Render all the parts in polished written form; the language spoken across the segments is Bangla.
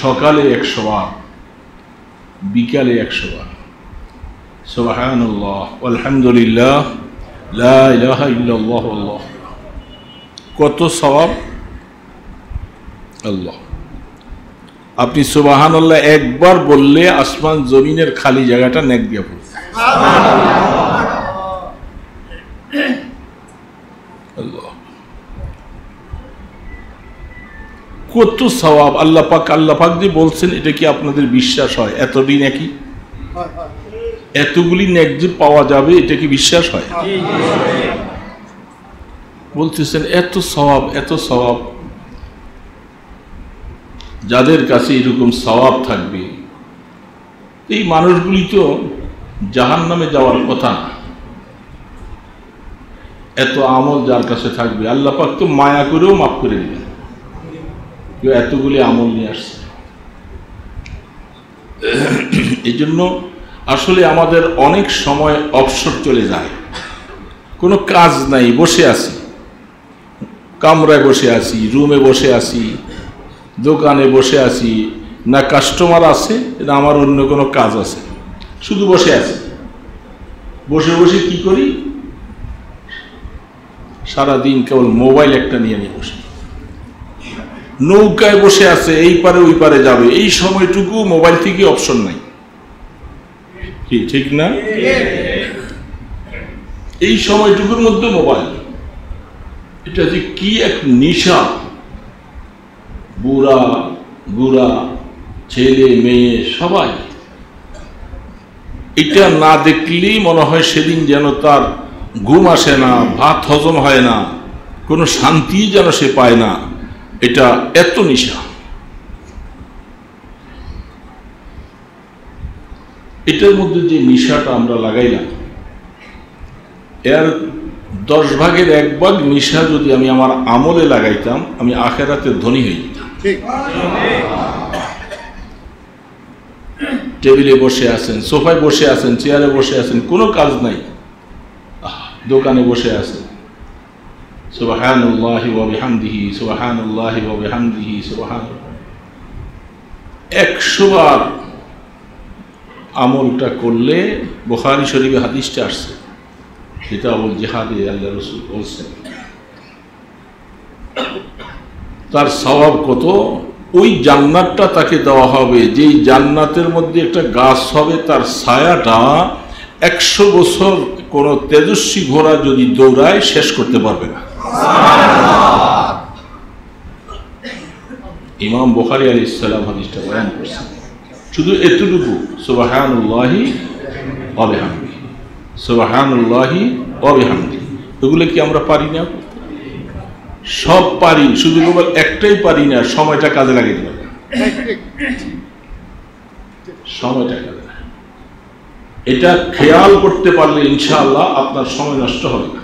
সকালে 100 বার, বিকালে 100 বার সুবহানাল্লাহ আলহামদুলিল্লাহ লা ইলাহা ইল্লাল্লাহ আল্লাহ, কত সওয়াব। আল্লাহ, আপনি সুবহানাল্লাহ একবার বললে আসমান জমিনের খালি জায়গাটা নেক দিয়ে পড়বে। আল্লাহ, কত সওয়াব। আল্লাহ পাক যে বলছেন, এটা কি আপনাদের বিশ্বাস হয়? এতদিন একই এতগুলি নেক যে পাওয়া যাবে, এটা কি বিশ্বাস হয়? বলতেছেন এত সওয়াব, এত সওয়াব। যাদের কাছে এরকম সওয়াব থাকবে, এই মানুষগুলি তো জাহান্নামে যাওয়ার কথা না। এত আমল যার কাছে থাকবে, আল্লাহ পাক তো মায়া করেও মাফ করে দিবেন। কেউ এতগুলি আমল নিয়ে আসছে। এই জন্য আসলে আমাদের অনেক সময় অবসর চলে যায়, কোনো কাজ নাই, বসে আছি, কামরায় বসে আছি, রুমে বসে আছি, দোকানে বসে আছি, না কাস্টমার আছে না আমার অন্য কোনো কাজ আছে, শুধু বসে আছি। বসে বসে কি করি? সারাদিন কেবল মোবাইল একটা নিয়ে নিয়ে বসে। নৌকায় বসে আছে, এই পারে ওই পারে যাবে, এই সময়টুকু মোবাইল থেকে অপশন নাই, ঠিক না? এই সময়টুকুর মধ্যে মোবাইল, এটা যে কি এক নেশা। বুড়া ছেলে মেয়ে সবাই এটা না দেখলেই মনে হয় সেদিন যেন তার ঘুম আসে না, ভাত হজম হয় না, কোনো শান্তি যেন সে পায় না। এটা এত নেশা। এটার মধ্যে যে নেশাটা আমরা লাগাইলাম, এর 10 ভাগের 1 ভাগ নেশা যদি আমি আমার আমলে লাগাইতাম, আমি আখিরাতে ধনী হয়ে যেতাম। টেবিলে বসে আছেন, সোফায় বসে আছেন, চেয়ারে বসে আছেন, কোনো কাজ নাই, দোকানে বসে আছেন, সুবহানাল্লাহি ওয়া বিহামদিহি সুবহানাল্লাহি ওয়া বিহামদিহি সুবহানাল্লাহ 100 বার আমলটা করলে, বুখারী শরীফে হাদিসটা আসছে, কিতাবুল জিহাদে আল্লাহ রাসূল বলছেন তার সওয়াব কত। ওই জান্নাতটা তাকে দেওয়া হবে, যেই জান্নাতের মধ্যে একটা গাছ হবে, তার ছায়াটা 100 বছর কোন তেজস্বী ঘোড়া যদি দৌড়ায় শেষ করতে পারবে না। ইমাম বুখারী আলাইহিস সালাম হাদিসটা বয়ান করেছেন। শুধু এতটুকু, সুবহানাল্লাহি ওয়া বিহামদিহি সুবহানাল্লাহি ওয়া বিহামদিহি, এগুলো কি আমরা পারি না? সব পারি, শুধু কেবল একটাই পারি না, সময়টা কাজে লাগাইতে পারি। সময়টা কাজে লাগে, এটা খেয়াল করতে পারলে ইনশাআল্লাহ আপনার সময় নষ্ট হবে না।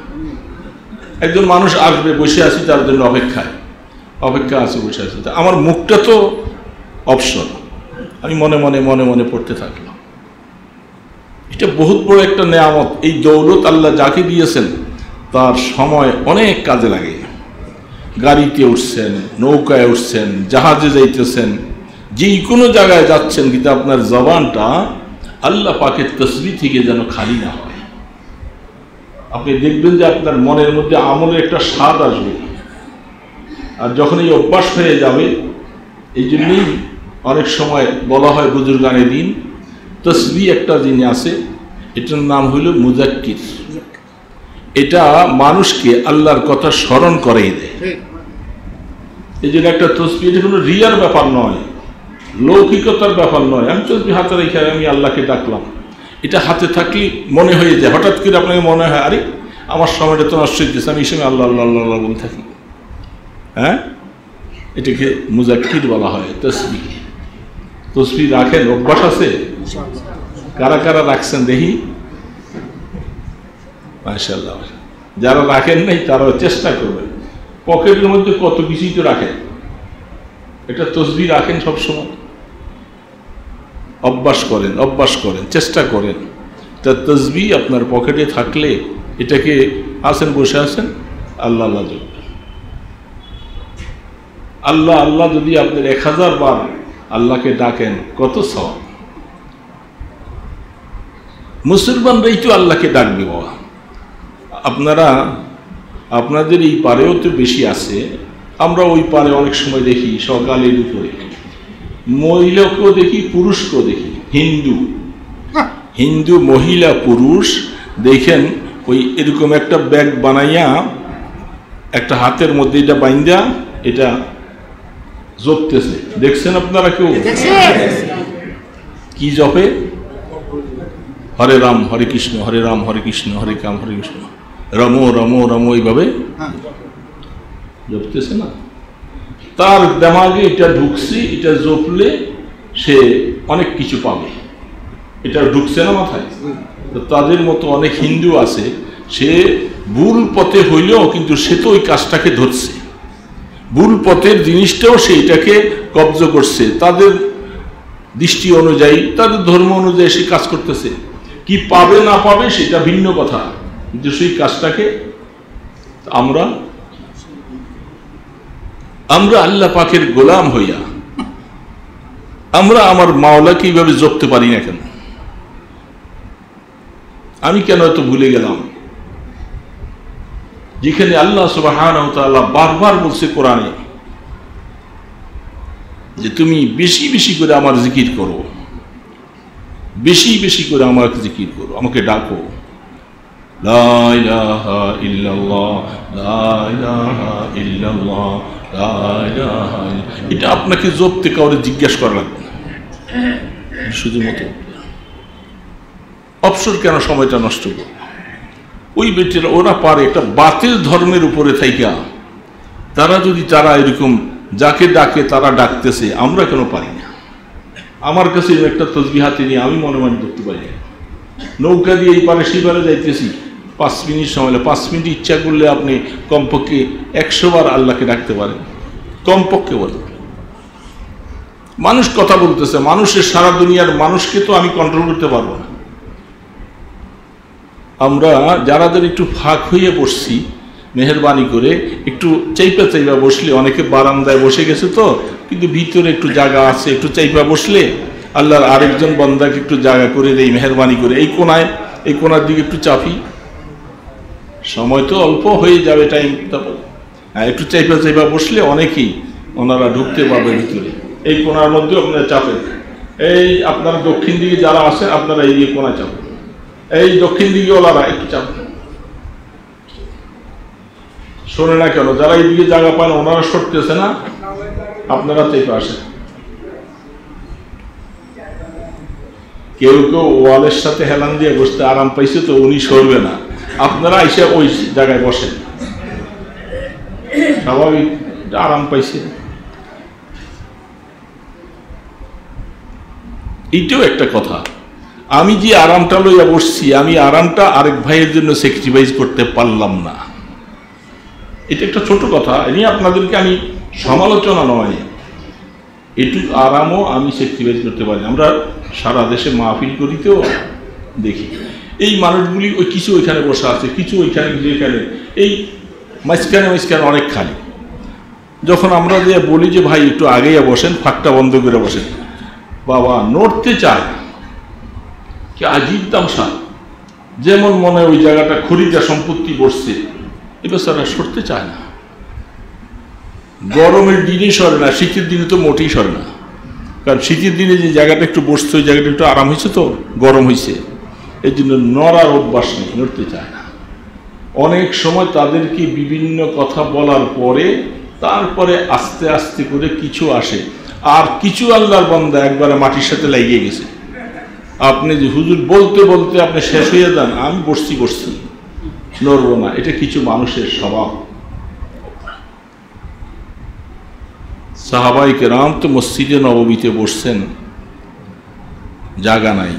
একজন মানুষ আসবে, বসে আছি তার জন্য অপেক্ষা আছে, বসে আছি, আমার মুখটা তো অপশন, আমি মনে মনে পড়তে থাকলাম। এটা বহুত বড় একটা নেয়ামত। এই দৌলত আল্লাহ যাকে দিয়েছেন তার সময় অনেক কাজে লাগে। গাড়িতে উঠছেন, নৌকায় উঠছেন, জাহাজে যাইতেছেন, যে কোনো জায়গায় যাচ্ছেন, কিন্তু আপনার জবানটা আল্লাহ পাকের তাসবিহ থেকে যেন খালি না হয়। আপনি দেখবেন যে আপনার মনের মধ্যে আমলের একটা স্বাদ আসবে। আর যখন এই অভ্যাস হয়ে যাবে, এই জন্যই অনেক সময় বলা হয় বুজুর্গানে দিন, তাসবিহ একটা জিনিস আছে, এটার নাম হইল মুজাক্কির। এটা মানুষকে আল্লাহর কথা স্মরণ করাই দেয়। এই জন্য একটা তাসবিহ, এটা কোনো রিয়ার ব্যাপার নয়, লৌকিকতার ব্যাপার নয়। আমি তাসবিহ হাতে রেখে আমি আল্লাহকে ডাকলাম, এটা হাতে থাকলে মনে হয়ে যায়, হঠাৎ করে আপনাকে মনে হয় আরে আমার সময়টা তো নষ্ট হইতেছে, আমি এই সময় আল্লাহ আল্লাহ আল্লাহ বলে থাকি। হ্যাঁ, এটাকে মুজাক্কির বলা হয়। তাসবিহ রাখেন, অভ্যাস আছে? কারা কারা রাখছেন দেখি? মাশাআল্লাহ। যারা রাখেন নাই তারাও চেষ্টা করবেন। পকেটের মধ্যে কত কিছুই তো রাখেন, এটা তাসবিহ রাখেন সবসময়। অভ্যাস করেন, চেষ্টা করেন। তা তাসবিহ আপনার পকেটে থাকলে এটাকে আসেন, বসে আছেন, আল্লাহ আল্লাহ আল্লাহ আল্লাহ যদি আপনার 1000 বার আল্লাহকে ডাকেন, কত সওয়াব। মুসলমানরাই তো আল্লাহকে ডাকবে বাবা। আপনাদের এই পারেও তো বেশি আছে, আমরা ওই পারে অনেক সময় দেখি সকালে দুপুরে মহিলাকেও দেখি পুরুষকেও দেখি, হিন্দু মহিলা পুরুষ দেখেন ওই এরকম একটা ব্যাগ বানাইয়া একটা হাতের মধ্যে এটা বাইন্দা এটা জপতেছে, দেখছেন আপনারা কেউ? কি জপে? হরে রাম হরে কৃষ্ণ, হরে রাম হরে কৃষ্ণ, হরে রাম হরে কৃষ্ণ, রমো রমো রমো, এইভাবে জপতেছে না? তার দেমাগে এটা ঢুকছে, এটা জপলে সে অনেক কিছু পাবে, এটা ঢুকছে না মাথায়? তো তাদের মতো অনেক হিন্দু আছে, সে ভুল পথে হইলেও কিন্তু সে তো ওই কাজটাকে ধরছে, ভুল পথের জিনিসটাও সে এটাকে কব্জ করছে, তাদের দৃষ্টি অনুযায়ী তাদের ধর্ম অনুযায়ী সে কাজ করতেছে। কি পাবে না পাবে সেটা ভিন্ন কথা, কিন্তু সেই কাজটাকে আমরা আল্লাহ পাকের গোলাম হইয়া আমরা আমার মাওলাকে এইভাবে জপতে পারি না কেন? আমি কেন এত ভুলে গেলাম? যেখানে আল্লাহ সুবহানাহু ওয়া তাআলা বারবার বলছে কোরআনে যে তুমি বেশি বেশি করে আমার জিকির করো, বেশি বেশি করে আমাকে জিকির করো, আমাকে ডাকো, লা ইলাহা ইল্লাল্লাহ, লা ইলাহা ইল্লাল্লাহ, লা ইলাহা ইল্লাল্লাহ। এটা আপনাকে জপতে কাউরে জিজ্ঞেস করা লাগবে না, শুধুমাত্র অবসর কেন সময়টা নষ্ট করবে? ওই বেটিরা ওরা পারে একটা বাতিল ধর্মের উপরে থাইকা তারা এরকম যাকে ডাকে তারা ডাকতেছে, আমরা কেন পারি না? আমার কাছে একটা তসবিহ হাতে নিয়ে আমি মনে মনে করতে পারি না, নৌকা দিয়ে এই পারে সেই পারে যাইতেছি, 5 মিনিট সময়, 5 মিনিট ইচ্ছা করলে আপনি কমপক্ষে 100 বার আল্লাহকে ডাকতে পারেন, কমপক্ষে বলেন। মানুষ কথা বলতেছে, মানুষের সারা দুনিয়ার মানুষকে তো আমি কন্ট্রোল করতে পারবো না। আমরা যারাদের একটু ফাঁক হয়ে বসছি, মেহরবানি করে একটু চাইপা বসলে, অনেকে বারান্দায় বসে গেছে তো, কিন্তু ভিতরে একটু জায়গা আছে, একটু চাইপা বসলে আল্লাহর আরেকজন বান্দাকে একটু জায়গা করে দেই, মেহরবানি করে এই কোনার দিকে একটু চাপি, সময় তো অল্প হয়ে যাবে, টাইম একটু চাইপা বসলে অনেকেই ওনারা ঢুকতে পারবে ভিতরে। এই কোনার মধ্যে আপনারা চাপেন, এই আপনারা দক্ষিণ দিকে যারা আছেন আপনারা এই দিকে কোনায় চাপেন, এই দক্ষিণ দিকে ওলারা একটু চাপেন। শোনে না কেন? যারা এইদিকে জায়গা পায় না ওনারা সরতেছে না, আপনারা চেপে আসেন। কেউ ওয়ালের সাথে হেলান দিয়ে বসতে আরাম পাইছে তো উনি সরবে না, আপনারা এসে ওই জায়গায় বসেন, স্বাভাবিক আরাম পাইছে। এইটাও একটা কথা, আমি যে আরামটা লইয়া বসছি, আমি আরামটা আরেক ভাইয়ের জন্য স্যাক্রিফাইস করতে পারলাম না, এটা একটা ছোট কথা। এ নিয়ে আপনাদেরকে আমি সমালোচনা নয়, এটুকু আরামও আমি স্যাক্রিফাইস করতে পারি। আমরা সারা দেশে মাহফিল করিতেও দেখি এই মানুষগুলি ওই কিছু ওইখানে বসে আছে, কিছু ওইখানে, যেখানে এই মাঝখানে অনেক খালি। যখন আমরা যে বলি যে ভাই একটু আগেই বসেন, ফাঁকটা বন্ধ করে বসেন, বাবা নড়তে চায়, কি আজীব তামসা, যেমন মনে ওই জায়গাটা খরিদা সম্পত্তি বসছে, এবার তারা সরতে চায় না। গরমের দিনে সরে না, শীতের দিনে তো মোটেই সরে না, কারণ শীতের দিনে যে জায়গাটা একটু বসছে ওই জায়গাটা একটু আরাম হয়েছে, তো গরম হয়েছে, এই জন্য নড়ার অভ্যাস নেই, নড়তে চায় না। অনেক সময় তাদেরকে বিভিন্ন কথা বলার পরে তারপরে আস্তে আস্তে করে কিছু আসে, আর কিছু আল্লাহর বান্দা একবারে মাটির সাথে লাগিয়ে গেছে। আপনি যে হুজুর বলতে বলতে আপনি শেষ হয়ে যান, আমি বসছি নড়ব না, এটা কিছু মানুষের স্বভাব। সাহাবায়ে কেরাম তো মসজিদে নববীতে বসছেন, জায়গা নাই।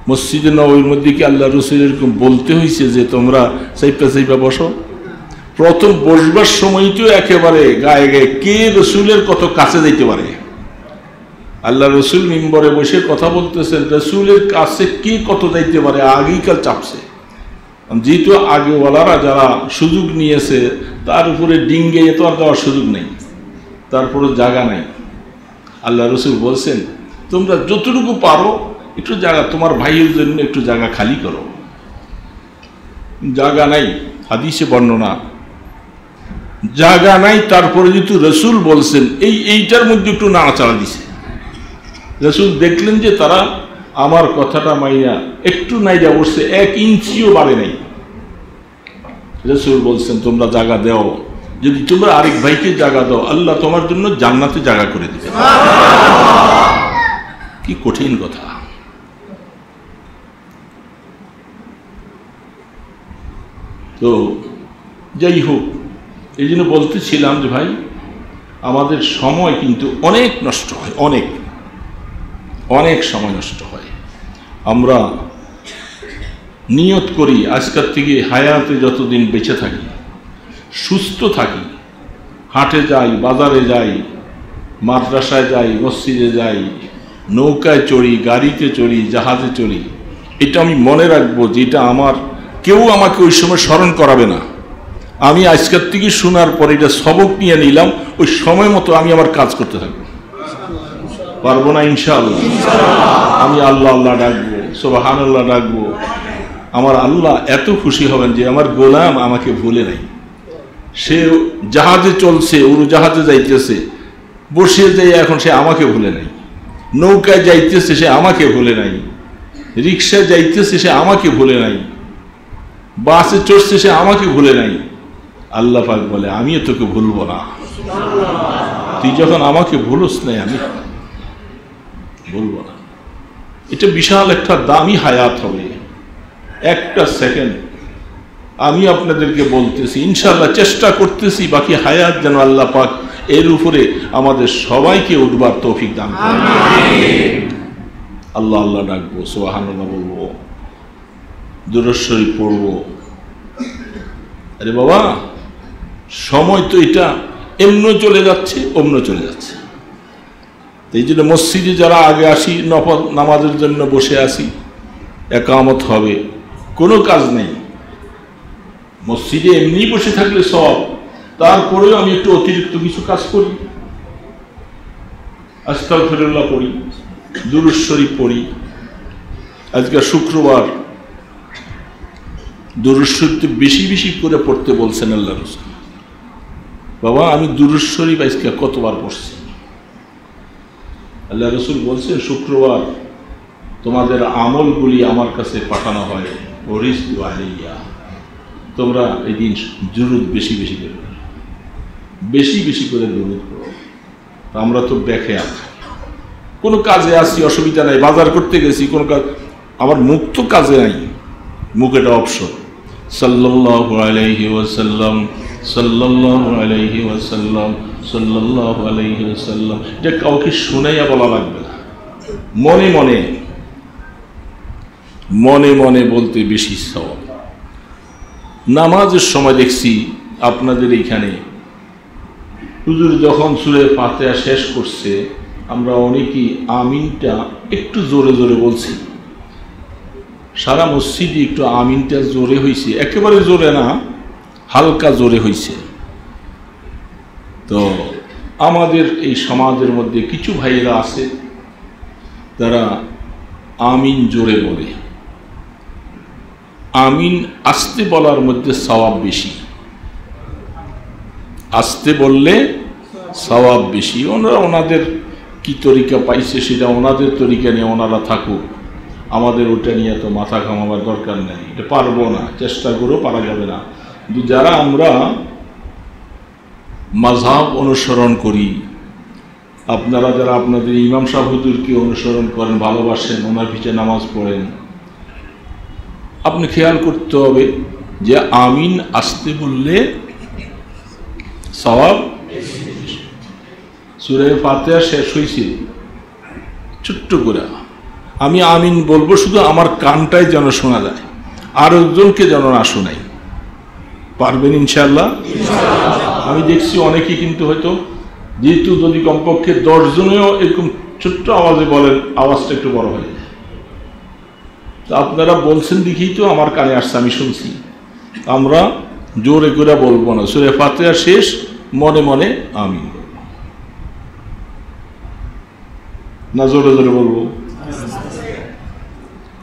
মসজিদে নববীর মধ্যে কি আল্লাহ রাসূল এরকম বলতে হয়েছে যে তোমরা চাইপা বসো? প্রথম বসবার সময়টিও একেবারে গায়ে কে রসুলের কত কাছে যাইতে পারে? আল্লাহ রসুল মিম্বরে বসে কথা বলতেছেন, রসুলের কাছে কে কত যাইতে পারে? আগেই কাল চাপছে, যেহেতু আগেওয়ালারা যারা সুযোগ নিয়েছে তার উপরে ডিঙ্গে তো আর দেওয়ার সুযোগ নেই। তারপরে জায়গা নাই। আল্লাহ রসুল বলছেন তোমরা যতটুকু পারো একটু জায়গা, তোমার ভাইয়ের জন্য একটু জায়গা খালি করো। জায়গা নাই, হাদিসে বর্ণনা, জায়গা নাই। তারপরে যেহেতু রসুল বলছেন এইটার মধ্যে একটু নাড়াচাড়া দিছে। রসুল দেখলেন যে তারা আমার কথাটা মাইয়া একটু নাইরা উঠছে, 1 ইঞ্চিও বাড়ে নাই। রসুল বলছেন তোমরা জায়গা দাও, যদি তোমরা আরেক ভাইকে জায়গা দাও আল্লাহ তোমার জন্য জান্নাতে জায়গা করে দিবে। কি কঠিন কথা। তো যাই হোক, এই জন্য বলতেছিলাম যে ভাই আমাদের সময় কিন্তু অনেক নষ্ট হয়, অনেক অনেক সময় নষ্ট হয়। আমরা নিয়ত করি আজকের থেকে হায়াতে যতদিন বেঁচে থাকি, সুস্থ থাকি, হাটে যাই, বাজারে যাই, মাদ্রাসায় যাই, মসজিদে যাই, নৌকায় চড়ি, গাড়িতে চড়ি, জাহাজে চড়ি, এটা আমি মনে রাখবো যে এটা আমার, কেউ আমাকে ওই সময় স্মরণ করাবে না। আমি আজকের থেকে শোনার পর এটা সবক নিয়ে নিলাম, ওই সময় মতো আমি আমার কাজ করতে থাকবো। পারবো না ইনশাআল্লাহ? আমি আল্লাহ আল্লাহ ডাকবো, সুবহানাল্লাহ ডাকবো। আমার আল্লাহ এত খুশি হবেন যে আমার গোলাম আমাকে ভুলে নাই। সে জাহাজে চলছে, উড়োজাহাজে যাইতেছে, বসে যাই এখন সে আমাকে ভুলে নাই। নৌকায় যাইতেছে সে আমাকে ভুলে নাই। রিক্সায় যাইতেছে সে আমাকে ভুলে নাই। বাসে চড়ছে সে আমাকে ভুলে নাই। আল্লাহ পাক বলে আমিও তোকে ভুলবো না। তুই যখন আমাকে ভুলস নাই আমি ভুলবো না। এটা বিশাল একটা দামি হায়াত হবে, একটা সেকেন্ড। আমি আপনাদেরকে বলতেছি ইনশাআল্লাহ চেষ্টা করতেছি বাকি হায়াত যেন আল্লাহ পাক এর উপরে আমাদের সবাইকে উঠবার তৌফিক দান করেন। আল্লাহ আল্লাহ ডাকবো, সুবহানাল্লাহ বলবো, দুরূদ শরীফ পড়বো। আরে বাবা সময় তো এটা এমন চলে যাচ্ছে, অমন চলে যাচ্ছে। এই জন্য মসজিদে যারা আগে আসি, নফল নামাজের জন্য বসে আসি, একামত হবে, কোনো কাজ নেই। মসজিদে এমনি বসে থাকলে সব, তারপরেও আমি একটু অতিরিক্ত কিছু কাজ করি, আস্তাগফিরুল্লাহ পড়ি, দুরূদ শরীফ পড়ি। আজকে শুক্রবার, দুরূদ শরীফ বেশি বেশি করে পড়তে বলছেন আল্লাহ রাসূল। বাবা আমি দুরূদ শরীফ আজকে কতবার পড়ছি। আল্লাহ রাসূল বলছেন শুক্রবার তোমাদের আমলগুলি আমার কাছে পাঠানো হয়, ওরিসতু আলাইয়া, তোমরা এই দিন দুরূদ বেশি বেশি করে পড়ো, বেশি বেশি করে দুরূদ পড়ো। আমরা তো বেখেয়া, কোনো কাজে আসি অসুবিধা নাই, বাজার করতে গেছি কোনো কাজ, আমার মুখ তো কাজে নাই, মুখ এটা অপশন। সাল্লাল্লাহু আলাইহি ওয়াসাল্লাম, সাল্লাল্লাহু আলাইহি ওয়াসাল্লাম, সাল্লাল্লাহু আলাইহি ওয়াসাল্লাম, এটা কাউকে শুনাইয়া বলা লাগবে না, মনে মনে মনে মনে বলতে বেশি সওয়াব। নামাজের সময় দেখছি আপনাদের এইখানে হুজুর যখন সূরা ফাতিহা শেষ করছে, আমরা অনেকেই আমিনটা একটু জোরে জোরে বলছি। সারা মসজিদে একটু আমিনটা জোরে হয়েছে, একেবারে জোরে না, হালকা জোরে হয়েছে। তো আমাদের এই সমাজের মধ্যে কিছু ভাইয়েরা আছে তারা আমিন জোরে বলে, আমিন আস্তে বলার মধ্যে সওয়াব বেশি, আস্তে বললে সওয়াব বেশি। ওনারা ওনাদের কি তরিকা পাইছে সেটা ওনাদের তরিকা নিয়ে ওনারা থাকুক, আমাদের ওটা নিয়ে তো মাথা ঘামাবার দরকার নেই। এটা পারবো না, চেষ্টা করেও পারা যাবে না। কিন্তু যারা আমরা মাযহাব অনুসরণ করি, আপনারা যারা আপনাদের ইমাম সাহেব হুজুরকে অনুসরণ করেন, ভালোবাসেন, ওনার পিছে নামাজ পড়েন, আপনি খেয়াল করতে হবে যে আমিন আস্তে বললে সওয়াব। সূরা ফাতিহা শেষ হয়েছে, ছোট্ট করে আমি আমিন বলবো, শুধু আমার কানটাই যেন শোনা যায়, আর একজনকে যেন না শোনাই। পারবেন ইনশাআল্লাহ? আমি দেখছি অনেকেই কিন্তু হয়তো, যেহেতু যদি কমপক্ষে 10 জনেও এরকম ছোট্ট আওয়াজে বলেন, আওয়াজটা একটু বড় হয়। তো আপনারা বলছেন দেখেই তো আমার কানে আসছে, আমি শুনছি। আমরা জোরে করে বলবো না, সূরা ফাতিহা শেষ, মনে মনে আমিন বলবো। না জোরে জোরে বলবো?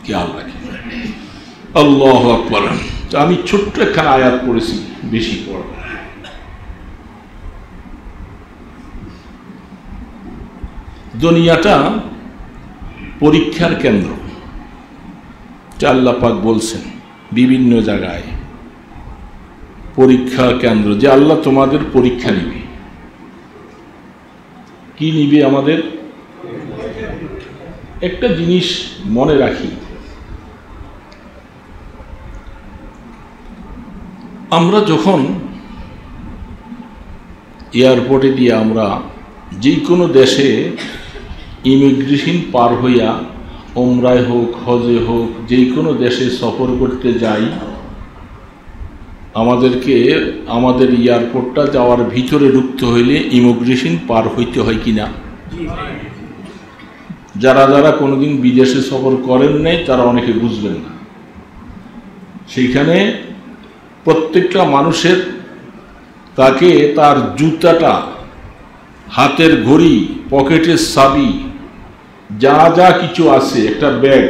খেয়াল রাখি। আল্লাহু আকবার। আমি ছোট্ট একখানা আয়াত পড়েছি, বেশি পড়ব। দুনিয়াটা পরীক্ষার কেন্দ্র, আল্লাহ পাক বলছেন বিভিন্ন জায়গায়, পরীক্ষা কেন্দ্র, যে আল্লাহ তোমাদের পরীক্ষা নিবে। কি নিবে আমাদের? একটা জিনিস মনে রাখি, আমরা যখন এয়ারপোর্টে দিয়ে আমরা যে কোনো দেশে ইমিগ্রেশন পার হইয়া ওমরায় হোক, হজে হোক, যে কোনো দেশে সফর করতে যাই, আমাদেরকে আমাদের এয়ারপোর্টটা যাওয়ার ভিতরে ঢুকতে হইলে ইমিগ্রেশন পার হইতে হয় কিনা? যারা যারা কোনোদিন বিদেশে সফর করেন নাই তারা অনেকে বুঝবেন না। সেইখানে প্রত্যেকটা মানুষের তাকে তার জুতাটা, হাতের ঘড়ি, পকেটের চাবি, যা যা কিছু আছে, একটা ব্যাগ,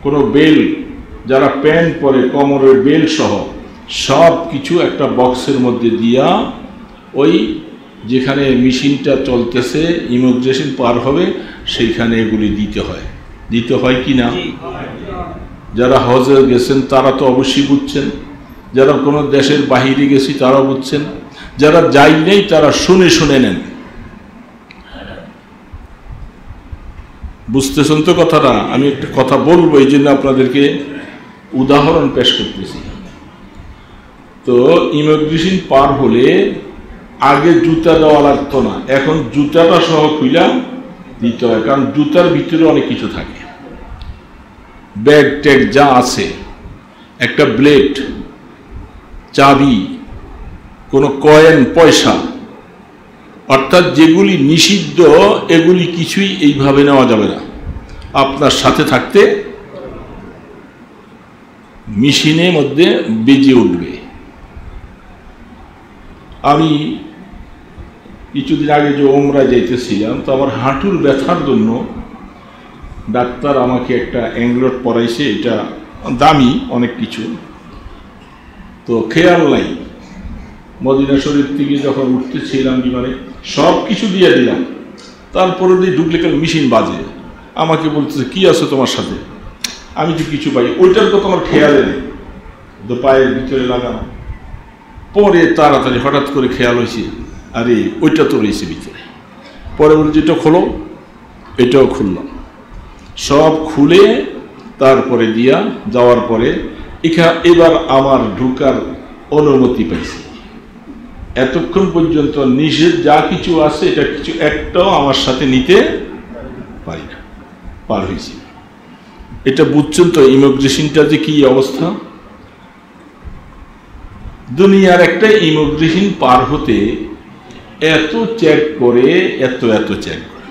কোনো বেল্ট, যারা প্যান্ট পরে কোমরের বেল্ট সহ সব কিছু একটা বক্সের মধ্যে দিয়া ওই যেখানে মেশিনটা চলতেছে ইমিগ্রেশন পার হবে সেইখানে এগুলি দিতে হয় কি না? যারা হজে গেছেন তারা তো অবশ্যই বুঝছেন, যারা কোনো দেশের বাহিরে গেছি তারা বুঝছেন, যারা যাই নেই তারা শুনে শুনে নেন। বুঝতেছেন তো কথাটা? আমি একটা কথা বলবো, এই জন্য আপনাদেরকে উদাহরণ পেশ করতেছি। তো ইমিগ্রেশন পার হলে আগে জুতা দেওয়া লাগতো না, এখন জুতাটা সহ খুইলা দিতে হয়, কারণ জুতার ভিতরে অনেক কিছু থাকে, ব্যাগ ট্যাগ যা আছে, একটা ব্লেড, চাবি, কোনো কয়েন, পয়সা, অর্থাৎ যেগুলি নিষিদ্ধ এগুলি কিছুই এইভাবে নেওয়া যাবে না, আপনার সাথে থাকতে মেশিনের মধ্যে বেজে উঠবে। আমি কিছুদিন আগে যে ওমরা যাইতেছিলাম, তো আমার হাঁটুর ব্যথার জন্য ডাক্তার আমাকে একটা অ্যাংলোট পরাইছে, এটা দামি অনেক কিছু, তো খেয়াল নাই, মদিনা শরীফ থেকে যখন উঠতেছিলাম বিমানে সব কিছু দিয়ে দিলাম, তারপরে দিয়ে ঢুকলে কেন মেশিন বাজে, আমাকে বলতেছে কি আছে তোমার সাথে? আমি তো কিছু পাই, ওইটার তো তোমার খেয়ালে নেই, তো পায়ের ভিতরে লাগানো। পরে তাড়াতাড়ি হঠাৎ করে খেয়াল হয়েছে, আরে ওইটা তো রয়েছে ভিতরে। পরে বলে যেটা খোলো, এটাও খুললাম, সব খুলে তারপরে দিয়া যাওয়ার পরে এবার আমার ঢুকার অনুমতি পাইছি। এতক্ষণ পর্যন্ত নিষেধ যা কিছু আছে এটা কিছু একটাও আমার সাথে নিতে পারি না, পার হয়েছি। এটা বুঝছেন তো ইমিগ্রেশনটা যে কি অবস্থা? দুনিয়ার একটা ইমিগ্রেশন পার হতে এত চেক করে, এত চেক করে।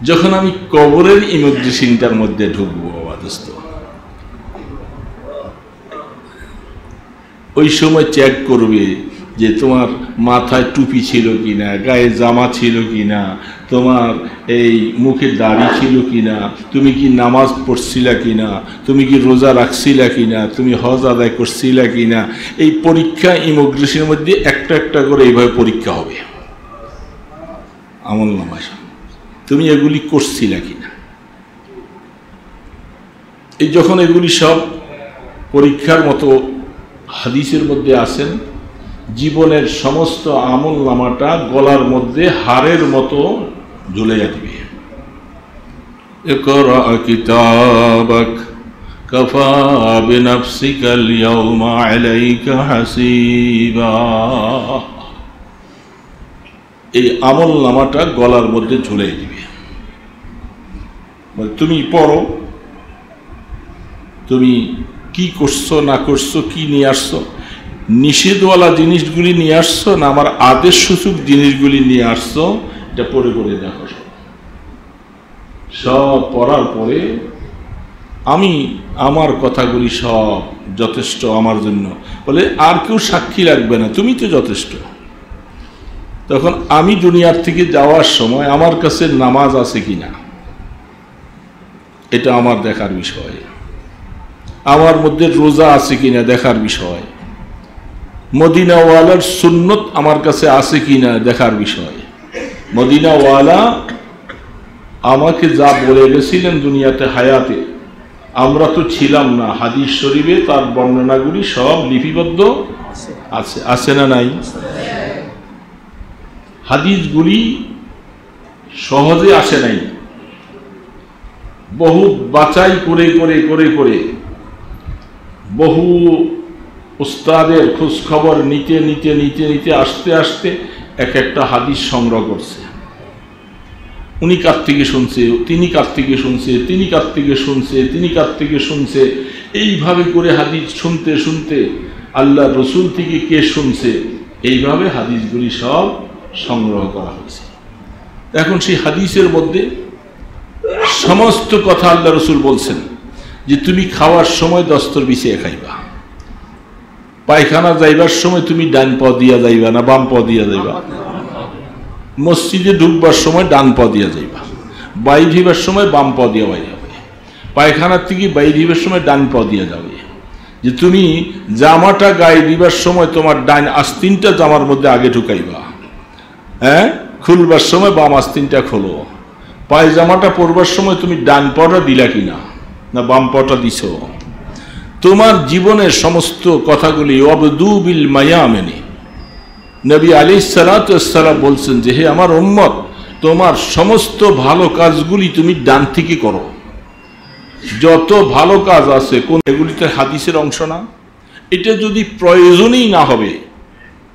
যখন আমি কবরের ইমিগ্রেশনটার মধ্যে ঢুকবো বাবা দোস্ত, ওই সময় চেক করবে যে তোমার মাথায় টুপি ছিল কিনা, গায়ে জামা ছিল কিনা, তোমার এই মুখে দাড়ি ছিল কিনা, তুমি কি নামাজ পড়ছিলা কিনা, তুমি কি রোজা রাখছিলা কিনা, তুমি হজ আদায় করছিলা কিনা। এই পরীক্ষা ইমিগ্রেশনের মধ্যে একটা একটা করে এইভাবে পরীক্ষা হবে আমলনামা, তুমি এগুলি করছিলা কিনা। এই যখন এগুলি সব পরীক্ষার মতো হাদিসের মধ্যে আছেন, জীবনের সমস্ত আমল নামাটা গলার মধ্যে হাড়ের মতো ঝুলে যাবে। ইকরা কিতাবাক কাফা বিনাফসিকাল ইয়াওমা আলাইকা হাসিবা। এই আমল নামাটা গলার মধ্যে ঝুলে দিবে। তুমি পড়ো, তুমি কি করছো না করছো, কি নিয়ে আসছো, নিষেধওয়ালা জিনিসগুলি নিয়ে আসছো না আমার আদেশ সূচক জিনিসগুলি নিয়ে আসছো, এটা পড়ে পড়ে দেখো। সব পড়ার পরে আমি আমার কথাগুলি সব যথেষ্ট আমার জন্য, বলে আর কেউ সাক্ষী রাখবে না, তুমি তো যথেষ্ট। তখন আমি দুনিয়ার থেকে যাওয়ার সময় আমার কাছে নামাজ আছে কিনা এটা আমার দেখার বিষয়, আমার মধ্যে রোজা আছে কিনা দেখার বিষয়, মদিনাওয়ালার সুন্নত আমার কাছে আছে কিনা দেখার বিষয়। মদিনাওয়ালা আমাকে যা বলে গেছিলেন দুনিয়াতে হায়াতে, আমরা তো ছিলাম না, হাদিস শরীফে তার বর্ণনাগুলি সব লিপিবদ্ধ আছে, আছে না নাই? হাদিসগুলি সহজে আসে নাই, বহু বাছাই করে করে করে করে বহু উস্তাদের খোঁজ খবর নিতে নিতে নিতে নিতে আস্তে আস্তে এক একটা হাদিস সংগ্রহ করছে। উনি কার থেকে শুনছে, তিনি কার থেকে শুনছে, তিনি কার থেকে শুনছে, তিনি কার থেকে শুনছে, এইভাবে করে হাদিস শুনতে শুনতে আল্লাহ রসুল থেকে কে শুনছে, এইভাবে হাদিসগুলি সব সংগ্রহ করা হয়েছে। এখন সেই হাদিসের মধ্যে সমস্ত কথা আল্লাহ রসুল বলছেন যে তুমি খাওয়ার সময় দস্তর বিছিয়ে খাইবা, পায়খানা যাইবার সময় তুমি ডান পা দিয়া যাইবা না বাম পা দিয়া যাইবা, মসজিদে ঢুকবার সময় ডান পা দিয়া যাইবা, বাইর হইবার সময় বাম পা দিয়া বাইরে যাবে, পায়খানার থেকে বাইর হইবার সময় ডান পা দিয়া যাবে। যে তুমি জামাটা গায়ে দিবার সময় তোমার ডান আস্তিনটা জামার মধ্যে আগে ঢুকাইবা, হ্যাঁ, খুলবার সময় বাম আস্তিনটা খোলো, পায়জামাটা পরবার সময় তুমি ডান পাটা দিলা কিনা না বাম পাটা দিছ। তোমার জীবনের সমস্ত কথাগুলি অবদু বিল মায়ামিনি, নবী আলাইহিস সালাতু ওয়াস সালাম বলছেন যে হে আমার উম্মত, তোমার সমস্ত ভালো কাজগুলি তুমি ডান থেকে করো। যত ভালো কাজ আছে কোন এগুলিতে হাদিসের অংশ না, এটা যদি প্রয়োজনই না হবে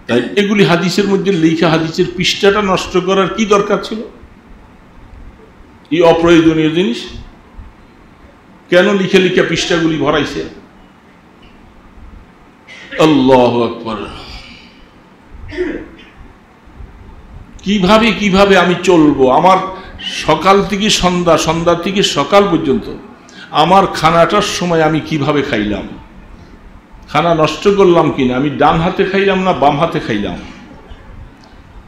তাই এগুলি হাদিসের মধ্যে লেখা, হাদিসের পৃষ্ঠাটা নষ্ট করার কি দরকার ছিল? এই অপ্রয়োজনীয় জিনিস কেন লিখে লিখে পৃষ্ঠাগুলি ভরাইছে? আল্লাহু আকবার। কিভাবে কিভাবে আমি চলবো, আমার সকাল থেকে সন্ধ্যা, সন্ধ্যা থেকে সকাল পর্যন্ত আমার খানাটার সময় আমি কিভাবে খাইলাম, খানা নষ্ট করলাম কিনা, আমি ডান হাতে খাইলাম না বাম হাতে খাইলাম,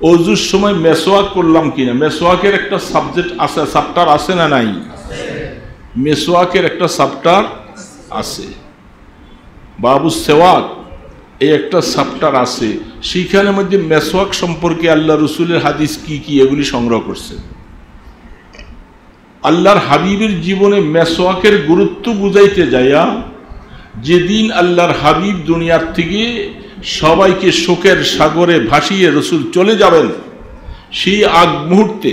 ওযুর সময় মেসওয়াক করলাম কিনা, মেসওয়াকের একটা সাবজেক্ট আছে, চ্যাপ্টার আছে না নাই? মেসওয়াকের একটা চ্যাপ্টার আছে, বাবু সেওয়াক এই একটা চ্যাপ্টার আছে, সেইখানের মধ্যে মেসওয়াক সম্পর্কে আল্লাহ রসুলের হাদিস কি কি এগুলি সংগ্রহ করছে। আল্লাহর হাবিবের জীবনে মেসওয়াকের গুরুত্ব বুঝাইতে যাইয়া যেদিন আল্লাহর হাবিব দুনিয়ার থেকে সবাইকে শোকের সাগরে ভাসিয়ে রসুল চলে যাবেন, সেই আগ মুহূর্তে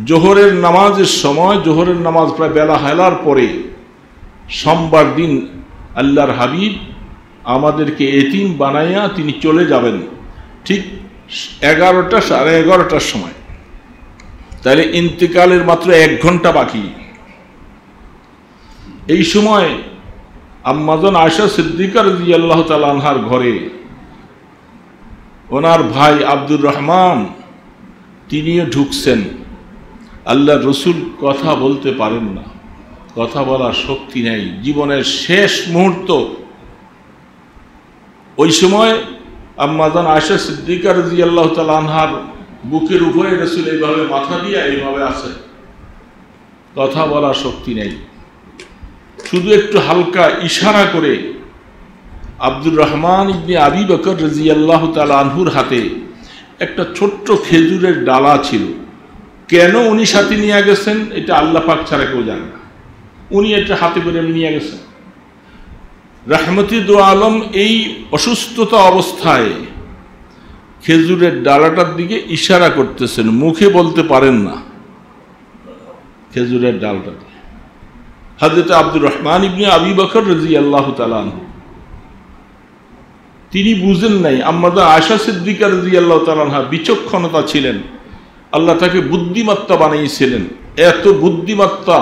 জোহরের নামাজের সময়, জোহরের নামাজ প্রায় বেলা হেলার পরে সোমবার দিন আল্লাহর হাবিব আমাদেরকে এতিম বানাইয়া তিনি চলে যাবেন ঠিক 11টা সাড়ে 11টার সময়। তাহলে ইন্তেকালের মাত্র 1 ঘন্টা বাকি। এই সময় আম্মাজান আয়েশা সিদ্দিকা রাদিয়াল্লাহু তাআলা আনহার ঘরে ওনার ভাই আব্দুর রহমান তিনিও ঢুকছেন। আল্লাহ রসুল কথা বলতে পারেন না, কথা বলার শক্তি নেই, জীবনের শেষ মুহূর্ত। ওই সময় আম্মাজান আয়েশা সিদ্দিকা রাদিয়াল্লাহু তাআলা আনহার বুকের উপরে রসুল এইভাবে মাথা দিয়ে এইভাবে আছে, কথা বলার শক্তি নেই, শুধু একটু হালকা ইশারা করে আব্দুর রহমান ইবনে আবি বকর রাদিয়াল্লাহু তাআলা আনহুর হাতে একটা ছোট্ট খেজুরের ডালা ছিল। কেন উনি সাথে নিয়ে গেছেন এটা আল্লাহ পাক ছাড়া কেউ জানে না, উনি এটা হাতে করে নিয়ে গেছেন। রাহমতি দু আলম এই অসুস্থতা অবস্থায় খেজুরের ডালাটার দিকে ইশারা করতেছেন, মুখে বলতে পারেন না, খেজুরের ডালটা। হযরত আব্দুর রহমান ইবনে আবি বকর রাদিয়াল্লাহু তাআলা আনহু তিনি বুঝেন নাই, আম্মাজান আয়েশা সিদ্দিকা রাদিয়াল্লাহু তাআলা আনহা বিচক্ষণতা ছিলেন, আল্লাহ তাকে বুদ্ধিমত্তা বানিয়েছিলেন। এত বুদ্ধিমত্তা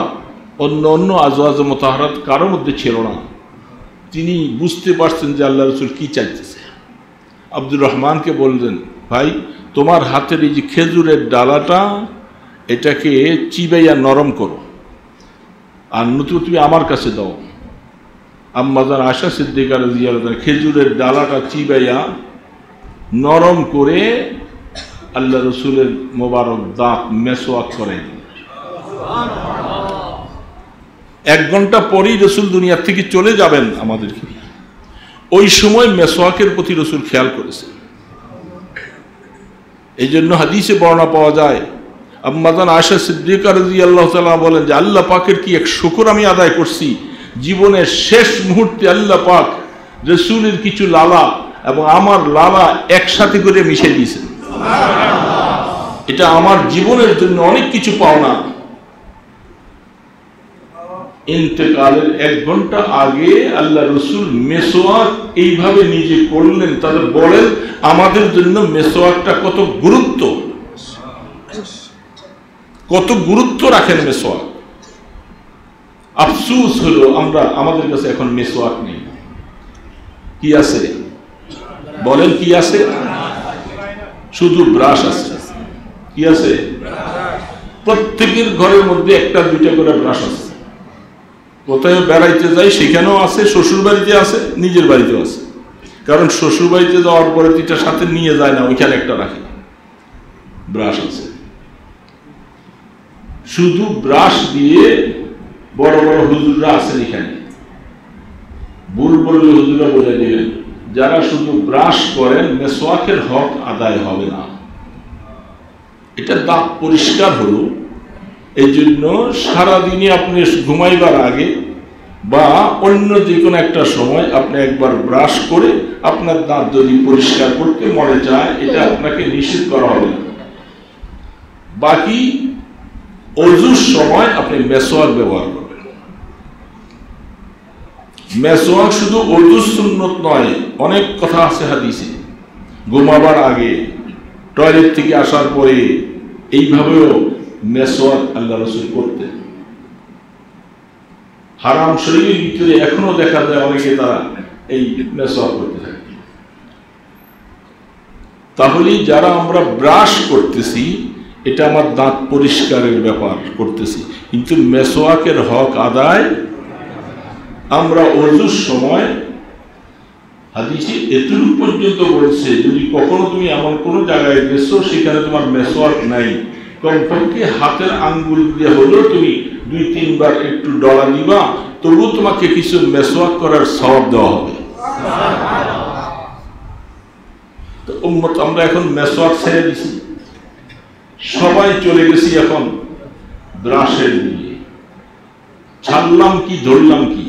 অন্য অন্য আজওয়াজ মুতাহহারাত কারো মধ্যে ছিল না। তিনি বুঝতে পারছেন যে আল্লাহ রসুল কি চাইতেছে। আব্দুর রহমানকে বললেন, ভাই তোমার হাতের এই যে খেজুরের ডালাটা এটাকে চিবাইয়া নরম করো, আর নতুবা তুমি আমার কাছে দাও। আম্মাজান আয়েশা সিদ্দিকা রাদিয়াল্লাহু তাআলা খেজুরের ডালাটা চিবাইয়া নরম করে আল্লাহ রসুলের মোবারক দাঁত মেসওয়াক করেন। 1 ঘন্টা পরেই রসুল দুনিয়ার থেকে চলে যাবেন আমাদেরকে, ওই সময় মেসওয়াকের প্রতি রসুল খেয়াল করেছেন। এই জন্য হাদিসে বর্ণনা পাওয়া যায়, আম্মাজান আয়েশা সিদ্দিকা রাদিয়াল্লাহু তাআলা বলেন যে আল্লাহ পাকের কি এক শুকর আমি আদায় করছি, জীবনের শেষ মুহূর্তে আল্লাহ পাক রসুলের কিছু লালা এবং আমার লালা একসাথে করে মিশে দিয়েছেন। এটা আমার জীবনের জন্য অনেক কিছু পাওনা। ইন্তেকালের 1 ঘন্টা আগে আল্লাহ রসুল মেসওয়াক এইভাবে নিজে করলেন। তাদের বলেন আমাদের জন্য মেসওয়াকটা কত গুরুত্ব রাখেন মেসওয়াক। আফসোস হলো আমাদের কাছে এখন মেসওয়াক নেই। কি আছে বলেন? কি আছে? শুধু ব্রাশ আছে। কি আছে? প্রত্যেকের ঘরের মধ্যে 1-2টা করে ব্রাশ আছে। কোথায় বেড়াইতে যাই সেখানেও আছে, শ্বশুর বাড়িতে আছে, নিজের বাড়িতেও আছে। কারণ শ্বশুর বাড়িতে যাওয়ার পরে 2টা সাথে নিয়ে যায় না, ওইখানে একটা রাখে, ব্রাশ আছে। শুধু ব্রাশ দিয়ে বড় বড় হুজুররা আছেন এখানে, ভুল বললে হুজুররা বলে দিলেন, যারা শুধু ব্রাশ করেন মেসওয়াকের হক আদায় হবে না। এটা দাঁত পরিষ্কার হলো। এই জন্য সারাদিনে আপনি ঘুমাইবার আগে বা অন্য যে কোনো একটা সময় আপনি একবার ব্রাশ করে আপনার দাঁত যদি পরিষ্কার করতে মনে চায়, এটা আপনাকে নিষেধ করা হবে না। বাকি ওযুর সময় আপনি মেসওয়াক ব্যবহার করবেন। মেসওয়াক শুধু ওযুর সুন্নত নয়, অনেক কথা আছে হাদিসে। ঘুমাবার আগে, টয়লেট থেকে আসার পরে এইভাবেও মেসওয়াক আল্লাহ রাসূল করতেন। হারাম শরীরের ভিতরে এখনো দেখা যায় অনেকে তারা এই মেসওয়াক করতে থাকে। তাহলে যারা আমরা ব্রাশ করতেছি, এটা আমার দাঁত পরিষ্কারের ব্যাপার করতেছি, কিন্তু মেসওয়াকের হক আদায় আমরা ওযুর সময় হাদিসে এতটুকু পর্যন্ত বলছে, যদি কখনো তুমি এমন কোনো জায়গায় গেছো সেখানে তোমার মেসওয়াক নাই, কমপক্ষে হাতের আঙ্গুল দিয়ে হলেও তুমি 2-3 বার একটু ডলা দিবা, তবুও তোমাকে কিছু মেসওয়াক করার সওয়াব দেওয়া হবে। তো উম্মত আমরা এখন মেসওয়াক ছেড়ে দিছি, সবাই চলে গেছি এখন ব্রাশের দিকে। ছাড়লাম কি ধরলাম কি?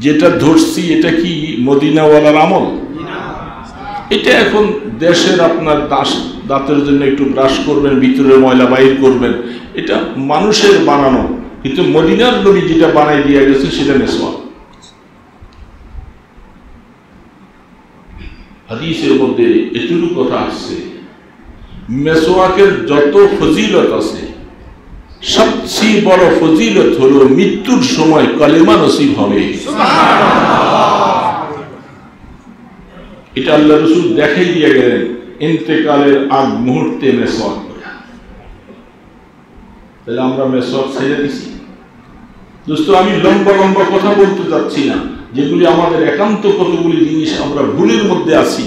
যেটা ধরছি এটা কি মদিনাওয়ালার আমল? এটা এখন দেশের আপনার দাঁতের জন্য একটু ব্রাশ করবেন, ভিতরের ময়লা বাইর করবেন, এটা মানুষের বানানো, কিন্তু মদিনার নবী যেটা বানাই দিয়ে গেছে সেটা মেসওয়াক। হাদিসের মধ্যে এতটুকু কথা আসছে, মেসওয়াকের যত ফজিলত আছে, সবচেয়ে বড় ফজিলত হলো মৃত্যুর সময় কালেমা নসিব হবে। এটা আল্লাহ রাসূল দেখাই দিয়ে গেলেন ইন্তেকালের আগ মুহূর্তে মেসওয়াক করে। তাহলে আমরা মেসওয়াক ছেড়ে দিছি। দোস্ত, আমি লম্বা লম্বা কথা বলতে যাচ্ছি না, যেগুলি আমাদের একান্ত কতগুলি জিনিস আমরা ভুলের মধ্যে আছি,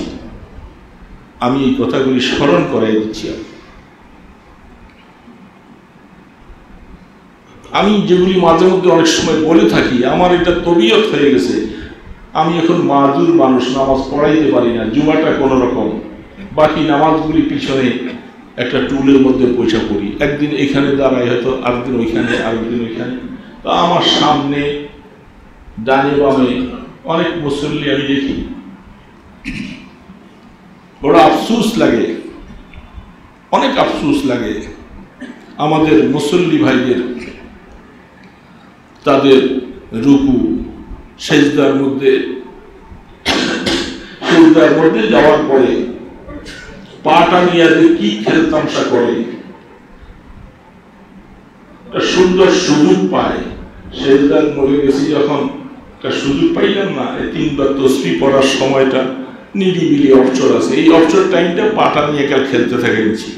আমি এই কথাগুলি স্মরণ করাই দিচ্ছি। আমি যেগুলি মাঝে মধ্যে অনেক সময় বলে থাকি, আমার এটা তবিয়ত হয়ে গেছে। আমি এখন মাজুর মানুষ, নামাজ পড়াইতে পারি না, জুমাটা কোনো রকম, বাকি নামাজগুলি পিছনে একটা টুলের মধ্যে পয়সা পড়ি, একদিন এখানে দাঁড়াই, হয়তো আরেকদিন ওইখানে, আরেকদিন ওইখানে। তো আমার সামনে ডানে বামে অনেক মুসল্লি আমি দেখি, বড় আফসোস লাগে, অনেক আফসোস লাগে আমাদের মুসল্লি ভাইদের। তাদের রুকু সেজদার মধ্যে যাওয়ার পরে পাটা নিয়ে কি খেলতামশা করে, সুন্দর সুযোগ পায়। সেজদার মরে গেছি যখন, একটা সুযোগ পাইলাম না, 3 বার তাসবিহ পড়ার সময়টা নিরিবিলি অবসর আছে, এই অবসর টাইমটা পাটা নিয়ে খেলতে থাকে নিচ্ছি।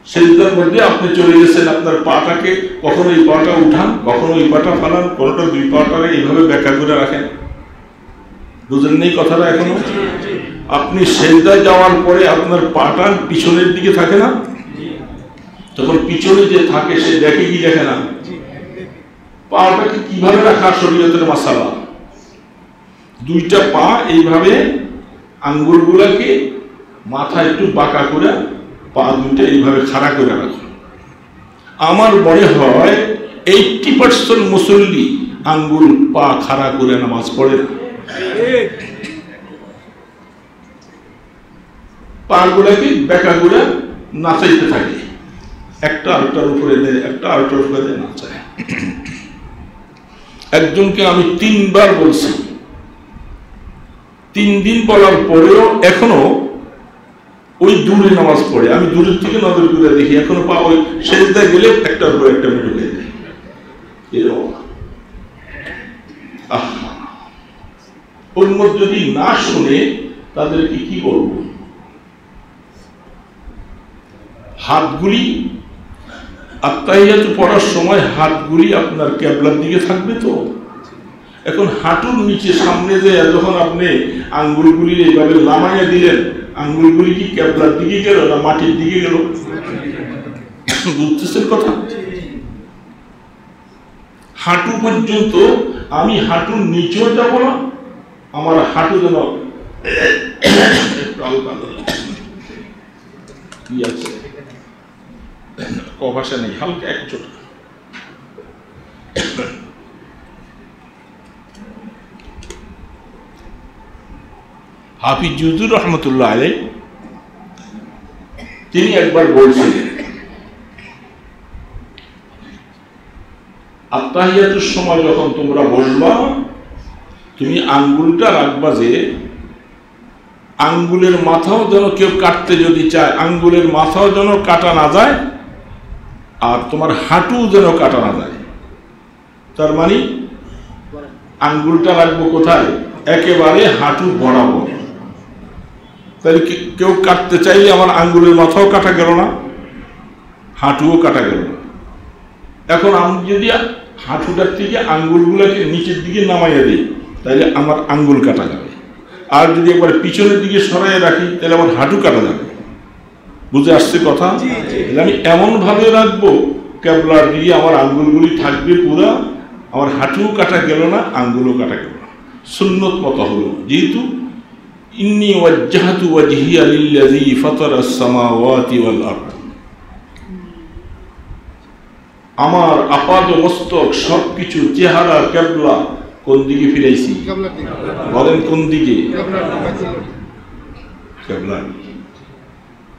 সেজদার মধ্যে আপনি চলে গেছেন, আপনার পাটাকে কখনো এই পাটা উঠান, কখনো এই পাটা ফালান, কোনোটা 2 পাটারে এইভাবে ব্যাখ্যা করে রাখেন। বুঝলেন নেই কথাটা এখনো? আপনি সেজদায় যাওয়ার পরে আপনার পাটা পিছনের দিকে থাকে না, তখন পিছনে যে থাকে সে দেখে কি দেখে না? পাটাকে কিভাবে রাখা শরীয়তের মাসালা। দুইটা পা এইভাবে আঙ্গুলগুলাকে মাথা একটু বাঁকা করে পা দুইটা এইভাবে খাড়া করে রাখো। আমার মনে হয় 80% মুসল্লি আঙ্গুল পা খাড়া করে নামাজ পড়ে না। পা গুলাকে বেঁকা করে নাচাইতে থাকে, একটা আরেকটার উপরে দেয়, একটা আরেকটার উপরে দেয়, নাচায়। একজনকে আমি 3 বার বলছি, 3 দিন বলার পরেও এখনো ওই দূরে নামাজ পড়ে। আমি দূরের থেকে নজর করে দেখি, এখনো পা ওই সেজদায় গেলে একটার উপরে একটা ঢুকে দেয়। উম্মত যদি না শুনে তাদেরকে কি বলবো? হাতগুলি আত্তাহিয়াত পড়ার সময় হাতগুলি আপনার কিবলার দিকে থাকবে। তো এখন হাঁটুর নিচে সামনে যে যখন আপনি আঙ্গুলগুলি এইভাবে লামাইয়া দিলেন, আঙ্গুলগুলি কি কিবলার দিকে গেল না মাটির দিকে গেল? বুঝতেছেন কথা? হাঁটু পর্যন্ত আমি হাঁটুর নিচেও যাব না, আমার হাঁটু যেন কি আছে ভাষা নেই, হালকা এক চোট। হাফিজ জুজুর রহমতুল্লাহ আলাইহি তিনি একবার বলছিলেন, আত্তাহিয়াতুর সময় যখন তোমরা বসবা, তুমি আঙ্গুলটা রাখবা যে আঙ্গুলের মাথাও যেন কেউ কাটতে যদি চায়, আঙ্গুলের মাথাও যেন কাটা না যায়, আর তোমার হাঁটু যেন কাটা না যায়। তার মানে আঙ্গুলটা রাখবো কোথায়? একেবারে হাঁটু বরাবর। তাহলে কেউ কাটতে চাইলে আমার আঙ্গুলের মাথাও কাটা গেল না, হাঁটুও কাটা গেল না। এখন আমি যদি হাঁটুটার থেকে আঙ্গুলগুলোকে নিচের দিকে নামাইয়া দিই, তাহলে আমার আঙ্গুল কাটা যাবে। আর যদি একবার পিছনের দিকে সরাইয়া রাখি, তাহলে আমার হাঁটু কাটা যাবে। বুঝে আসছে কথা? আমি এমন ভাবে রাখবো কিবলার দিকে আমার আঙ্গুলগুলি থাকবে পুরা, আমার হাঁটুও কাটা গেল না, আঙ্গুলও কাটা গেল না। সুন্নত মতো হলো, যেহেতু ইন্নী ওয়াজ্জাহতু ওয়াজহিয়া লিল্লাযী ফাতারাস সামাওয়াতি ওয়াল আরদ, আমার আপাদ মস্তক সবকিছু চেহারা কিবলা কোন দিকে ফিরাইছি? বলেন কোন দিকে? কিবলা।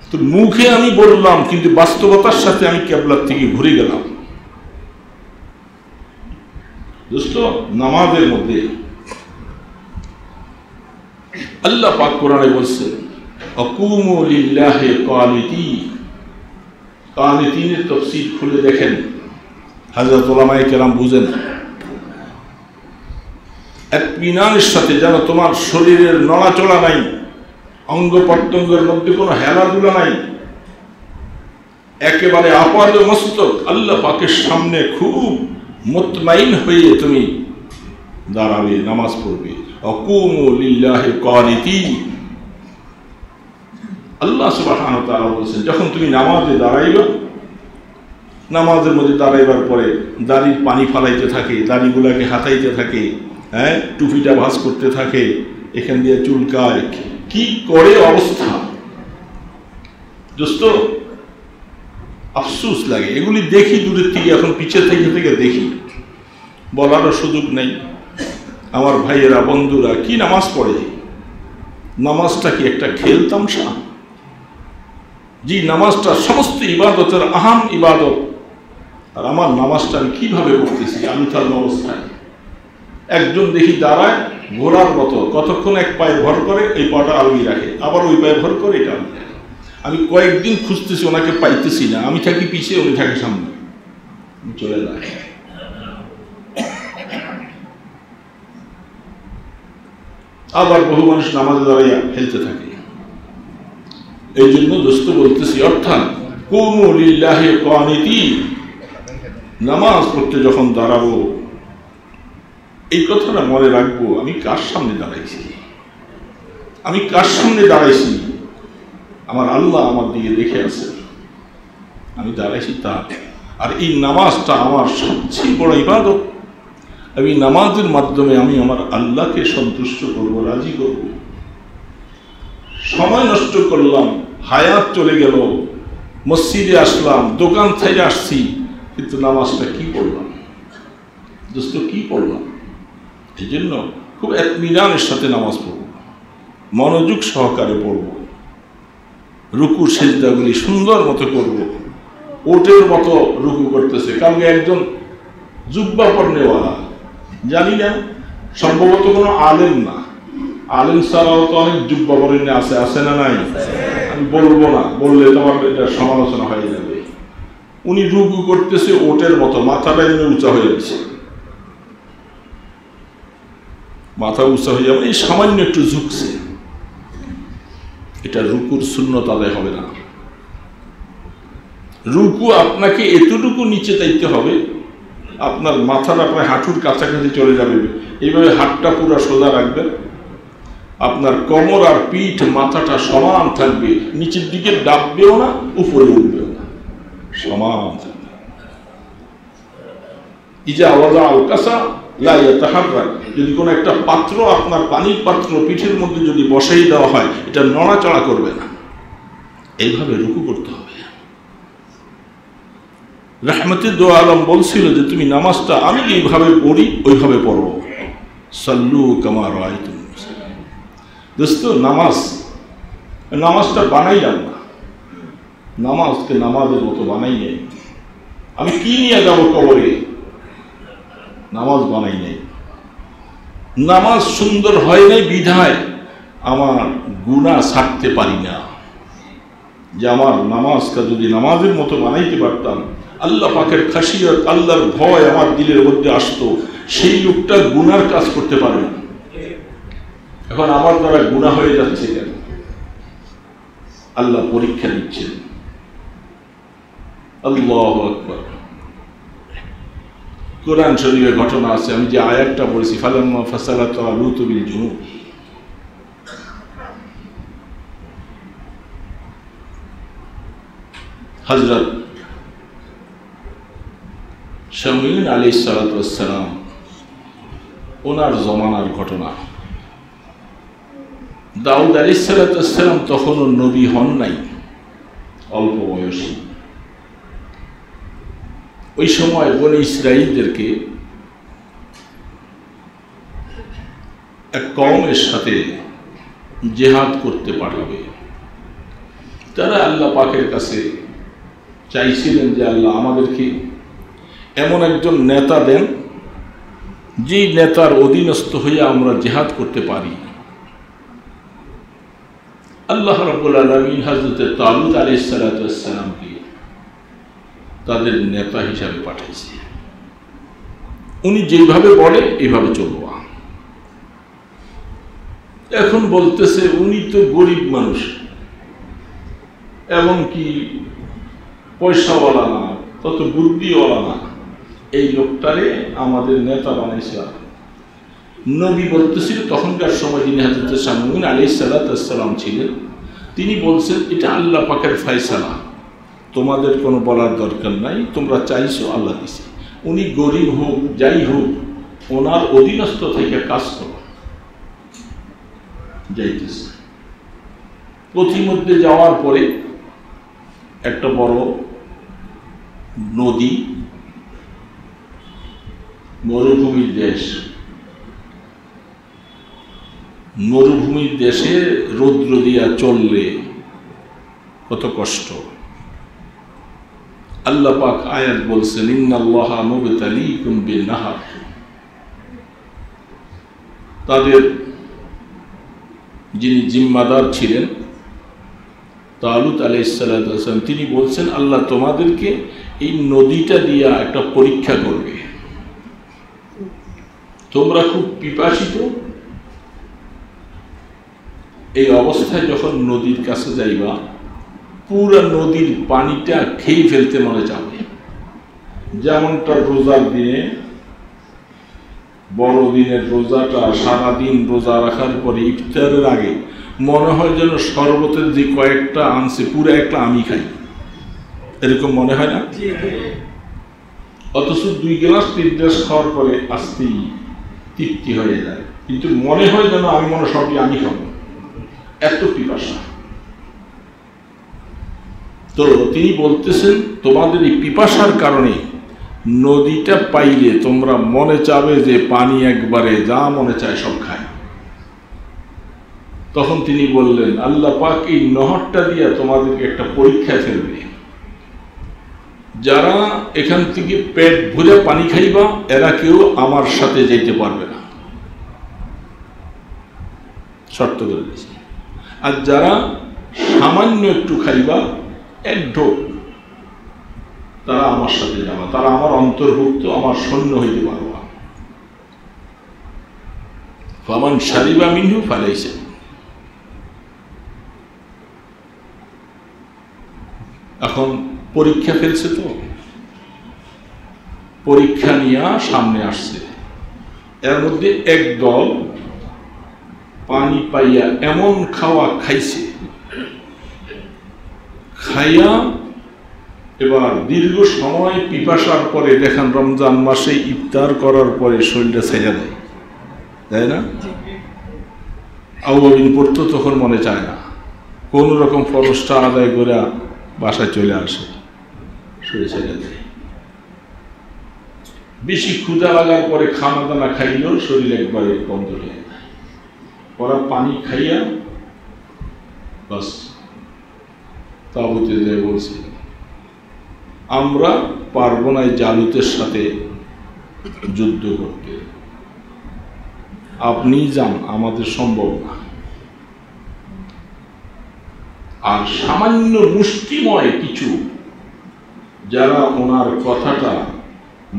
তো মুখে আমি বললাম, কিন্তু বাস্তবতার সাথে আমি কিবলার থেকে ঘুরে গেলাম। দোস্ত, নামাজের মধ্যে আল্লাহ পাক কোরআনে বলছেন, আকুমু লিল্লাহি কানিতিন। কানিতিনের তাফসীর খুলে দেখেন, হযরত উলামায়ে কেরাম বুঝেন। ইত্মিনানের সাথে, যেন তোমার শরীরের নড়াচড়া নাই, অঙ্গ প্রত্যঙ্গের মধ্যে কোনো হেলাধুলা নাই, একেবারে আপাদ মস্তক আল্লাহ পাকের সামনে খুব মুতমাইন হয়ে তুমি দাঁড়াবে, নামাজ পড়বে। আকুমু লিল্লাহি কানিতিন। আল্লাহ সুবহানাহু ওয়া তাআলা বলেছেন, যখন তুমি নামাজে দাঁড়াইবা, নামাজের মধ্যে দাঁড়াইবার পরে দাড়ির পানি ফালাইতে থাকে, দাড়িগুলাকে হাতাইতে থাকে, হ্যাঁ, টুপিটা ভাঁজ করতে থাকে, এখান দিয়ে চুলকায়, কি করে অবস্থা দোস্ত, আফসোস লাগে। এগুলি দেখি দূরের থেকে, এখন পিছের থেকে থেকে দেখি, বলারও সুযোগ নেই। আমার ভাইয়েরা, বন্ধুরা কি নামাজ পড়ে? নামাজটা কি একটা খেল তামসা? জি, নামাজটা সমস্ত ইবাদতের আহাম ইবাদত। আর আমার নামাজটা আমি কিভাবে করতেছি? আমি তার অবস্থায় একজন দেখি দাঁড়ায় ঘোড়ার মতো, কতক্ষণ এক পায়ে ভর করে, এই পাটা আলগি রাখে, আবার ওই পায়ে ভর করে, এটা আলগি রাখে। আমি কয়েকদিন খুঁজতেছি, ওনাকে পাইতেছি না। আমি থাকি পিছিয়ে, উনি থাকে সামনে, চলে যায়। আবার বহু মানুষ নামাজে দাঁড়াইয়া ফেলতে থাকে। এই জন্য দোস্ত বলতেছি, অর্থাৎ কুমু লিল্লাহি কানিতিন, নামাজ পড়তে যখন দাঁড়াবো এই কথাটা মনে রাখবো, আমি কার সামনে দাঁড়াইছি, আমি কার সামনে দাঁড়াইছি? আমার আল্লাহ আমার দিকে দেখে আছে, আমি দাঁড়াইছি তার। আর এই নামাজটা আমার সবচেয়ে বড় ইবাদত। আমি নামাজের মাধ্যমে আমি আমার আল্লাহকে সন্তুষ্ট করব, রাজি করব। সময় নষ্ট করলাম, হায়াত চলে গেল, মসজিদে আসলাম, দোকান থেকে আসছি, কিন্তু নামাজটা কি পড়লাম? দোস্ত কি পড়লাম? এই জন্য খুব ইতমিনানের সাথে নামাজ পড়ব, মনোযোগ সহকারে পড়ব, রুকু সেজদাগুলি সুন্দর মতো করব। ওটের মতো রুকু করতেছে, কারণ একজন জুব্বা পড়নেওয়ালা, জানি না, সম্ভবত কোনো আলেম না, আলেম ছাড়াও তো অনেক জুব্বা পড়েন আছে, আছে না নাই? আমি বলবো না, বললে তোমার এটা সমালোচনা হয়ে যাবে। উনি রুকু করতেছে ওটের মতো, মাথাটা এমনি উঁচা হয়ে যাচ্ছে, মাথা উঁচা হয়ে যাবে, এই সামান্য একটু ঝুঁকছে। এটা রুকুর সুন্নত আদায় হবে না। রুকু আপনাকে এতটুকু নিচে চাইতে হবে, আপনার মাথাটা প্রায় হাঁটুর কাছাকাছি চলে যাবে। এইভাবে হাতটা পুরো সোজা রাখবেন, আপনার কোমর আর পিঠ মাথাটা সমান থাকবে, নিচের দিকে ডাববেও না, উপরে উঠবেও না, সমান থাকবে। ইজা ওয়াজা আল কাসা লা ইয়াতাহাররাক, যদি কোনো একটা পাত্র, আপনার পানির পাত্র পিঠের মধ্যে যদি বসাই দেওয়া হয়, এটা নড়াচড়া করবে না। এইভাবে রুকু করতে হবে। রাহমাতুল দো আলম বলছিল যে তুমি নামাজটা আমি এইভাবে পড়ি ওইভাবে পড়ো, সাল্লু কামা রাআইতুম। দোস্ত, নামাজটা বানাইলাম না, নামাজকে নামাজের মতো বানাই নাই। আমি কি নিয়ে যাবো কবরে? নামাজ বানাই নাই। নামাজ সুন্দর হয় নাই বিধায় আমার গুনাহ ছাড়তে পারি না। যে আমার নামাজটা যদি নামাজের মতো বানাইতে পারতাম, আল্লাহ পাকের খাসিয়ত, আল্লাহর ভয় আমার দিলের মধ্যে আসতো, সেই লোকটা গুনার কাজ করতে পারে না। এখন আমার দ্বারা গুনাহ হয়ে যাচ্ছে কেন? আল্লাহ পরীক্ষা দিচ্ছেন। আল্লাহু আকবার। কোরআন শরীফে ঘটনা আছে, আমি যে আয়াতটা বলেছি, ফালাম্মা ফাসালাত তালুত বিল জুনুব, হযরত শামউন আলাইহিস সালাতু ওয়াস সালাম, ওনার জমানার ঘটনা। দাউদ আলাইহিস সালাতু ওয়াস সালাম তখনও নবী হন নাই, অল্প বয়সী। ওই সময় বনি ইসরাঈলদেরকে এক কওমের সাথে জিহাদ করতে পাঠাবে। তারা আল্লাহ পাকের কাছে চাইছিলেন যে আল্লাহ আমাদেরকে এমন একজন নেতা দেন, যেই নেতার অধীনস্থ হয়ে আমরা জিহাদ করতে পারি। আল্লাহ রাব্বুল আলামিন হযরত তালুত আলাইহিস সালাতু ওয়াস সালামকে তাদের নেতা হিসাবে পাঠাইছে। উনি যেভাবে বলে এইভাবে চলবো। এখন বলতেছে উনি তো গরিব মানুষ, এমনকি পয়সাওয়ালা না, তত বুদ্ধিওয়ালা না, এই লোকটারে আমাদের নেতা বানাইছে। নবী বলতেছিল, তখনকার সময় যিনি হযরত শামউন আলাইহিস সালাতু ওয়াস সালাম ছিলেন, তিনি বলছেন এটা আল্লাহ পাকের ফয়সালা, তোমাদের কোনো বলার দরকার নাই, তোমরা চাইছো আল্লাহ দিছে। উনি গরিব হোক যাই হোক, ওনার অধীনস্থ থেকে কাজ করো। যাইতেছে, পথিমধ্যে যাওয়ার পরে একটা বড় নদী, মরুভূমির দেশ, মরুভূমির দেশে রৌদ্র দিয়া চললে কত কষ্ট। আল্লাহ পাক আয়াত বলছেন, ইন্নাল্লাহা মুবতালিকুম বিন্নাহার। তাদের যিনি জিম্মাদার ছিলেন তালুত আলাইহিস সালাতু ওয়াস সালাম, তিনি বলছেন আল্লাহ তোমাদেরকে এই নদীটা দিয়া একটা পরীক্ষা করবে। তোমরা খুব পিপাসিত, এই অবস্থায় যখন নদীর কাছে যাইবা, পুরো নদীর পানিটা খেয়ে ফেলতে মনে যাবে। যেমনটা রোজার দিনে, বড়দিনের রোজাটা সারাদিন রোজা রাখার পরে ইফতারের আগে মনে হয় যেন শরবতের যে কয়েকটা আনছে পুরো একটা আমি খাই, এরকম মনে হয় না? অথচ 2 গ্লাস 3 গ্লাস খাওয়ার পরে আস্তেই তৃপ্তি হয়ে যায়, কিন্তু মনে হয় যেন আমি মনে সবই আমি খাবো, এত পিপাসা। তো তিনি বলতেছেন তোমাদের এই পিপাসার কারণে নদীটা পাইলে তোমরা মনে চাবে যে পানি একবারে যা মনে চায় সব খায়। তখন তিনি বললেন আল্লাহ পাক এই নহরটা দিয়ে তোমাদেরকে একটা পরীক্ষা ফেলবে, যারা এখান থেকে পেট ভরে পানি খাইবা এরা কেউ আমার সাথে যেতে পারবে না, শর্ত করে দিয়েছে। আর যারা সামান্য একটু খাইবা এক ঢোক, তারা আমার সাথে যাবা, তারা আমার অন্তর্ভুক্ত, আমার সৈন্য হইতে পারবা। ফামান শারিবা মিনহু ফালাইসা। এখন পরীক্ষা ফেলছে, তো পরীক্ষা নিয়ে সামনে আসছে। এর মধ্যে এক দল পানি পাইয়া এমন খাওয়া খাইছে, খাইয়া এবার দীর্ঘ সময় পিপাসার পরে দেখেন রমজান মাসে ইফতার করার পরে শরীরটা ছেড়ে দেয়, তাই না? আউয়াবিন পড়তো তখন মনে চায় না, কোন রকম ফরজটা আদায় করে বাসায় চলে আসে, শরীর ছেড়ে দেয়। বেশি ক্ষুধা লাগার পরে খানা দানা খাইলেও শরীর একবারে বন্ধ হয়ে যায়। ওরা পানি খাইয়া বাস তাবুতে যেয়ে বলছে আমরা পারবো না জালুতের সাথে যুদ্ধ করতে, আপনি যান, আমাদের সম্ভব না। আর সামান্য মুষ্টিময় কিছু যারা ওনার কথাটা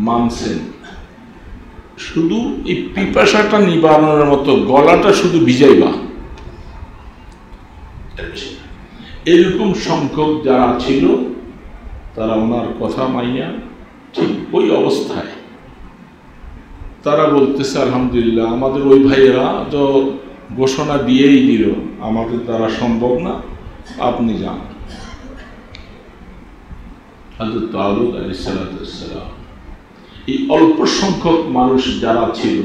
মানছেন, শুধু এই পিপাসাটা নিবারণের মতো গলাটা শুধু ভিজাইবা, এরকম সংখ্যক যারা ছিল তারা ওনার কথা মাইয়া ঠিক ওই অবস্থায় তারা বলতেছে আলহামদুলিল্লাহ, আমাদের ওই ভাইয়েরা তো ঘোষণা দিয়েই দিল আমাদের দ্বারা সম্ভব না, আপনি যান। হযরত তালুত আলাইহিস সালাম এই অল্প সংখ্যক মানুষ যারা ছিল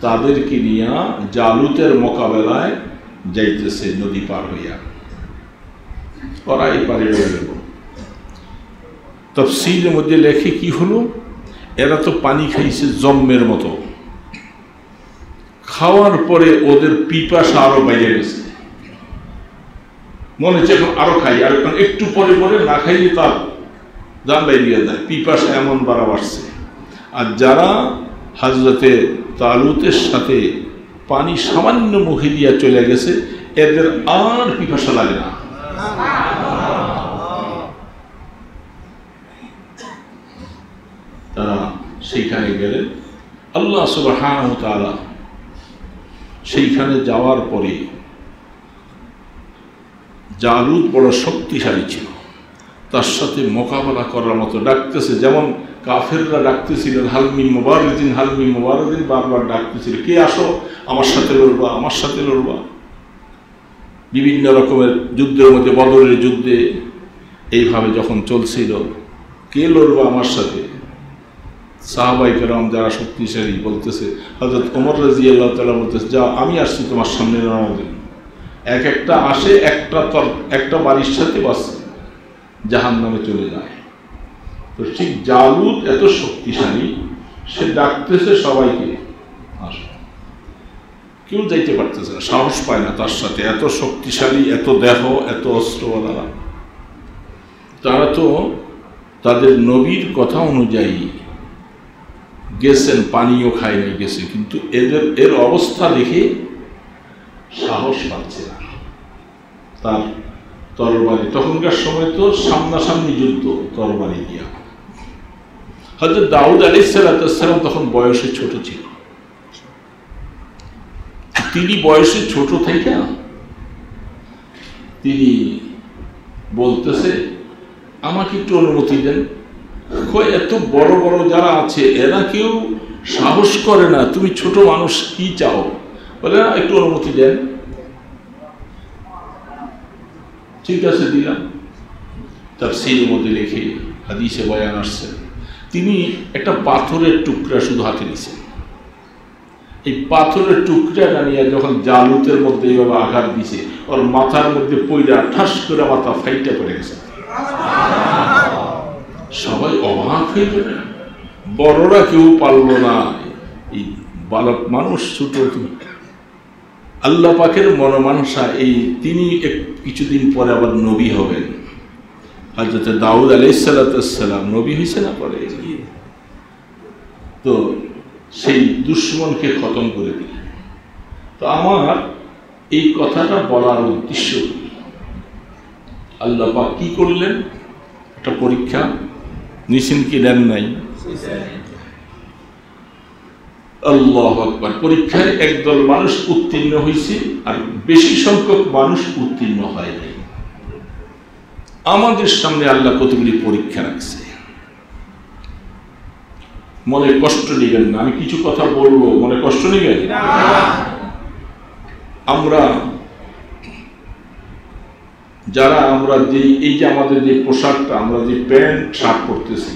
তাদেরকে নিয়ে জালুতের মোকাবেলায় যাইতেছে নদী পার হইয়া, ওরা এই পারে রয়ে গেল। তাফসীরের মধ্যে লেখে কি হলো, এরা তো পানি খাইছে জম্মের মতো, খাওয়ার পরে ওদের পিপাসা আরো বেড়ে গেছে, মনে হচ্ছে এখন আরো খাই, আর একটু পরে পরে না খাইলে তার জান বেরিয়ে যায়, পিপাসা এমন বাড়া বাড়ছে। আর যারা হযরতে তালুতের সাথে পানি সামান্য মুখে দিয়া চলে গেছে, এদের আর পিপাসা লাগে না। তারা সেইখানে গেলেন। আল্লাহ সুবহানাহু ওয়া তাআলা সেইখানে যাওয়ার পরে জালুত বড় শক্তিশালী ছিল, তার সাথে মোকাবেলা করার মতো ডাকতেছে, যেমন কাফেররা ডাকতেছিলেন হালমিন মুবারিদিন হালমিন মুবারিদিন, বারবার ডাকতেছিল কে আসো আমার সাথে লড়বা, আমার সাথে লড়বা। বিভিন্ন রকমের যুদ্ধের মধ্যে, বদরের যুদ্ধে এইভাবে যখন চলছিল, কে লড়বা আমার সাথে, সাহাবায়ে কেরাম যারা শক্তিশালী বলতেছে, হযরত ওমর রাদিয়াল্লাহু তাআলা বলতেছে যাও আমি আসছি তোমার সামনে লড়ার। এক একটা আসে, একটা বাড়ির সাথে বাস জাহান্নামে চলে যায়। তো ঠিক জালুত এত শক্তিশালী, সে ডাকতেছে সবাইকে আসো, কেউ যাইতে পারতেছে না, সাহস পায় না তার সাথে, এত শক্তিশালী, এত দেহ, এত অস্ত্রওয়ালা। তারা তো তাদের নবীর কথা অনুযায়ী গেছেন, পানিও খায় নাই গেছে, কিন্তু এর অবস্থা দেখে সাহস পাচ্ছে না। তার তরবারি, তখনকার সময় তো সামনাসামনি যুদ্ধ তরবারি দিয়া। হযরত দাউদ আলাইহিস সালাম তখন বয়সে ছোট ছিল, তিনি বয়সে ছোট থেকে তিনি বলতেছে আমাকে একটু অনুমতি দেন, এত বড় বড় যারা আছে এরা কেউ সাহস করে না, তুমি ছোট মানুষ কি চাও, বলে একটু অনুমতি দেন। ঠিক আছে দিলাম। তাফসীরের মধ্যে লিখে হাদিসে বয়ান আসছে, তিনি একটা পাথরের টুকরা শুধু হাতে নিয়েছেন। এই পাথরের টুকরাটা নিয়ে যখন জালুতের মধ্যে এইভাবে আঘাত দিছে, ওর মাথার মধ্যে পইরা ঠাস করে মাথা ফাইটা পড়ে গেছে। সবাই অবাক হয়ে গেল, বড়রা কেউ পারল না, এই বালক মানুষ ছোট। আল্লাহ পাকের মনোমানসা, এই তিনি কিছুদিন পরে আবার নবী হবেন। হযরত দাউদ আলাইহিস সালাম নবী হয়েছে না পরে, তো সেই দুশ্মনকে খতম করে দিলেন। তো আমার এই কথাটা বলার উদ্দেশ্য, আল্লাহ পাক কি করলেন, একটা পরীক্ষা নিছেন কি দেন নাই? আল্লাহু আকবার। পরীক্ষায় একদল মানুষ উত্তীর্ণ হয়েছে আর বেশি সংখ্যক মানুষ উত্তীর্ণ হয় নাই। আমাদের সামনে আল্লাহ কতগুলি পরীক্ষা রাখছে। মনে কষ্ট নেবেন না, আমি কিছু কথা বলবো, মনে কষ্ট নেবেন না। আমরা যে এই যে আমাদের যে পোশাকটা, আমরা যে প্যান্ট শার্ট পরতেছি,